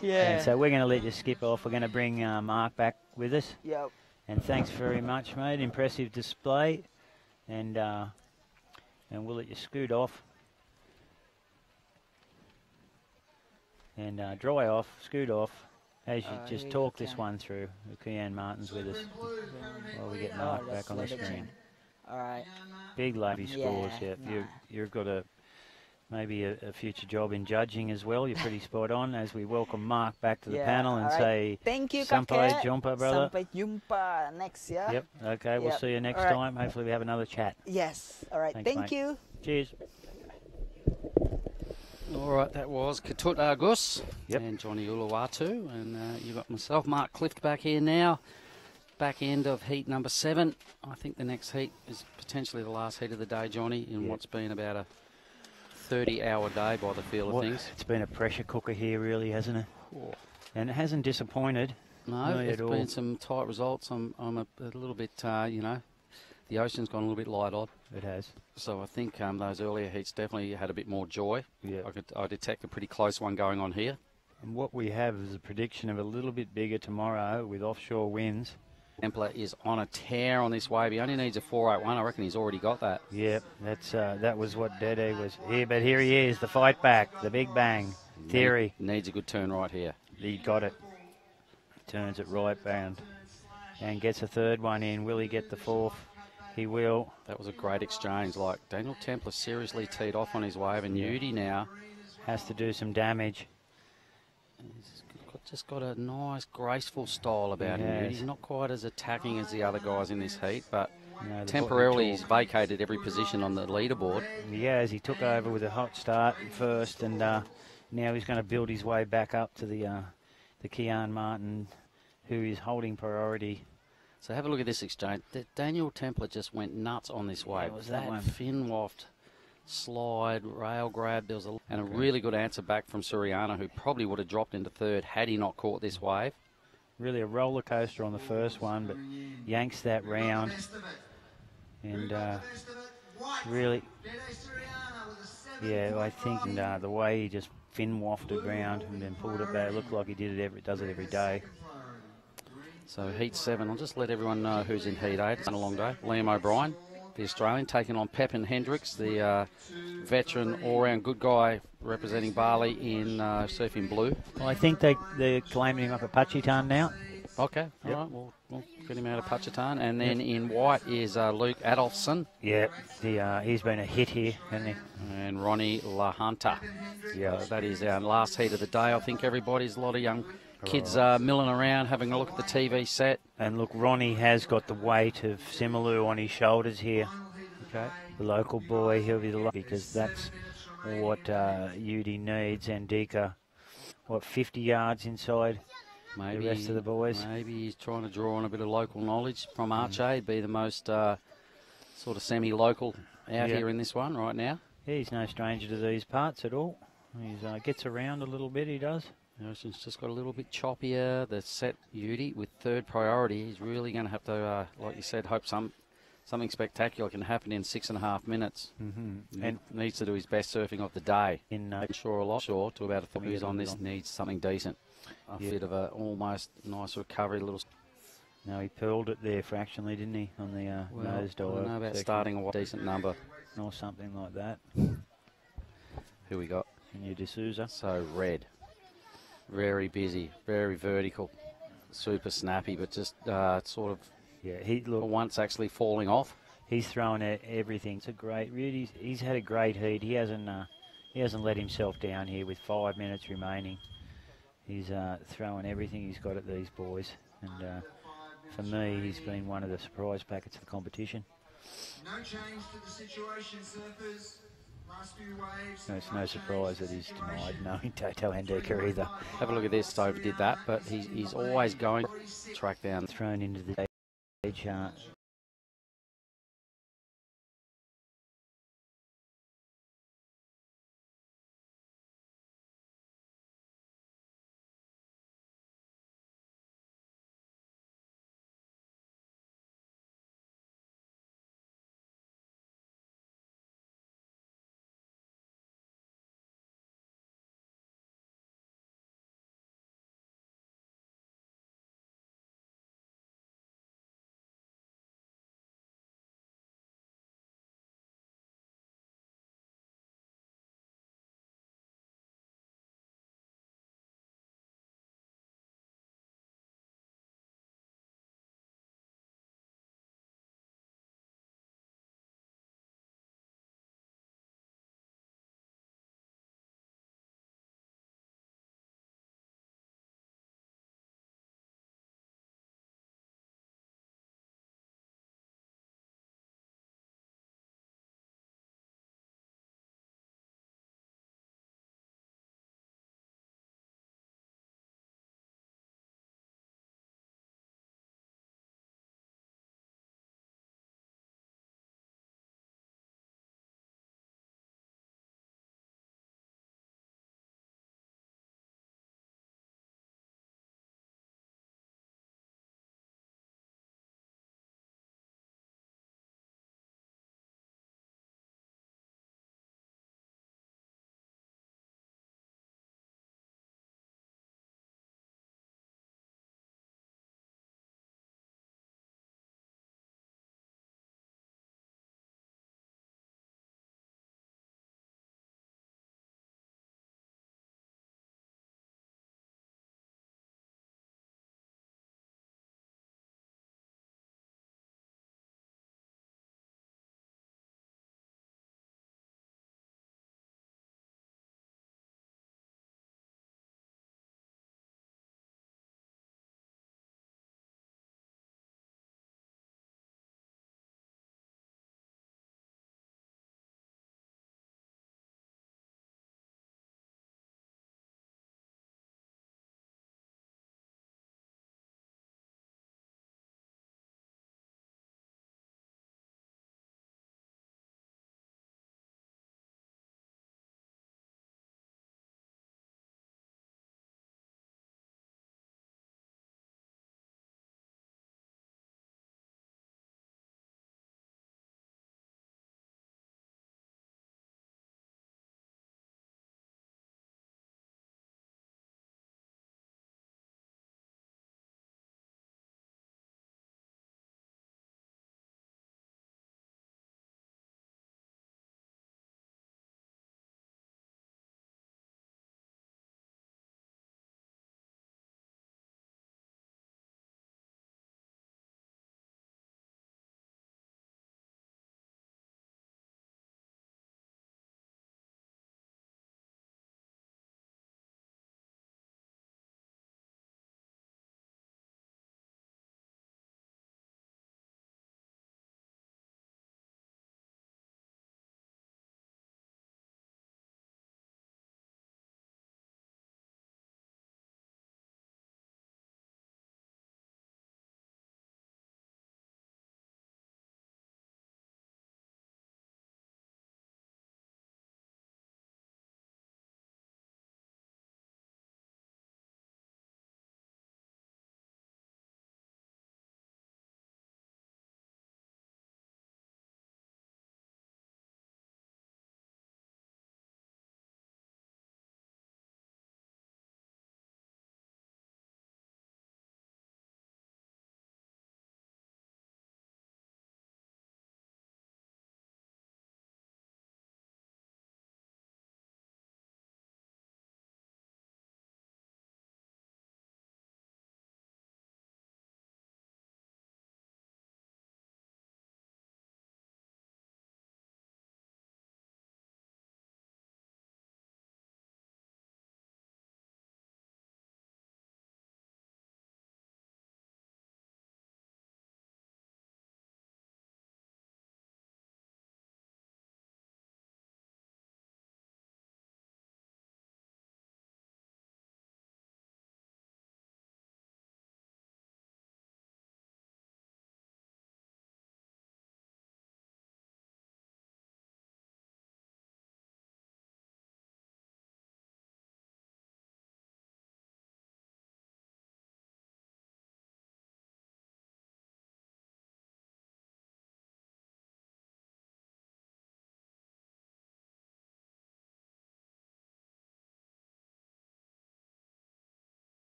so we're going to let you skip off. We're going to bring Mark back with us. Yep. And thanks very much, mate. Impressive display. And we'll let you scoot off. And dry off, scoot off. As you just talk this one through. Kian Martin's with us while we get Mark back on the screen. All right. Big lady scores, yeah. You've got maybe a future job in judging as well. You're pretty spot on. As we welcome Mark back to the panel and say, thank you, Sampai Jumpa, brother. Sampai Jumpa next, yeah? Yep, okay, we'll see you next time. Hopefully we have another chat. Yes, all right. Thanks, thank mate. you. Cheers. All right, that was Katut Argus Yep. and Johnny Uluwatu. And you got myself, Mark Clift, back here now. Back end of heat number 7. I think the next heat is potentially the last heat of the day, Johnny, in what's been about a 30-hour day by the feel of things. It's been a pressure cooker here, really, hasn't it? Oh. And it hasn't disappointed. No, there's been some tight results. I'm a little bit, the ocean's gone a little bit light-eyed. It has. So I think those earlier heats definitely had a bit more joy. Yeah. I detect a pretty close one going on here. And what we have is a prediction of a little bit bigger tomorrow with offshore winds. Templar is on a tear on this wave. He only needs a 4.81. I reckon he's already got that. Yep, that was what Dede was here. But here he is, the fight back, the big bang theory. Needs a good turn right here. He got it. Turns it right bound and gets a third one in. Will he get the 4th? He will. That was a great exchange. Like Daniel Templar seriously teed off on his wave, and Udi now has to do some damage. He's got just got a nice, graceful style about him. He's not quite as attacking as the other guys in this heat, but temporarily he's vacated every position on the leaderboard. Yeah, as he took over with a hot start first, and now he's going to build his way back up to the Kian Martin, who is holding priority. So have a look at this exchange. Daniel Templer just went nuts on this wave. Was that one? Fin waft, slide, rail grab. There was a really good answer back from Suriano, who probably would have dropped into third had he not caught this wave. Really a roller coaster on the first one, but yanks that round. And really, yeah, I think the way he just fin wafted round and then pulled it back, looked like he does it every day. So heat 7, I'll just let everyone know who's in heat 8. It's been a long day. Liam O'Brien, the Australian, taking on Pepin Hendricks, the veteran all-round good guy representing Bali in surfing blue. Well, I think they're claiming him up at Pachitan now. Okay, all right, we'll get him out of Pachitan. And then in white is Luke Adolphson. Yeah, he's been a hit here, hasn't he? And Ronnie LaHunter. Yeah, that is our last heat of the day. I think everybody's a lot of young kids milling around, having a look at the TV set. And look, Ronnie has got the weight of Simeulue on his shoulders here. Okay. The local boy, he'll be the because that's what Udi needs. And Dika, 50 yards inside the rest of the boys? Maybe he's trying to draw on a bit of local knowledge from Archie. He'd be the most sort of semi-local out here in this one right now. Yeah, he's no stranger to these parts at all. He gets around a little bit, he does. Ocean's just got a little bit choppier. The set Udi with third priority. He's really going to have to, like you said, hope something spectacular can happen in 6.5 minutes. And needs to do his best surfing of the day. In shore or offshore to about a third who's on this needs something decent. A bit of a almost nice recovery. No, he pearled it there fractionally, didn't he, on the nose dive? I don't know about starting a decent number. Or something like that. Who we got? D'Souza. So red. Very busy, very vertical, super snappy, but just sort of for once actually falling off. He's throwing everything. It's a great, really. He's had a great heat. He hasn't let himself down here with 5 minutes remaining. He's throwing everything he's got at these boys, and for me, he's been one of the surprise packets of the competition. No change to the situation, surfers. Last few waves. No, it's no surprise that he's denied knowing Toto Andeka either. Have a look at this. Stove did that, but he's always going to track down. Thrown into the edge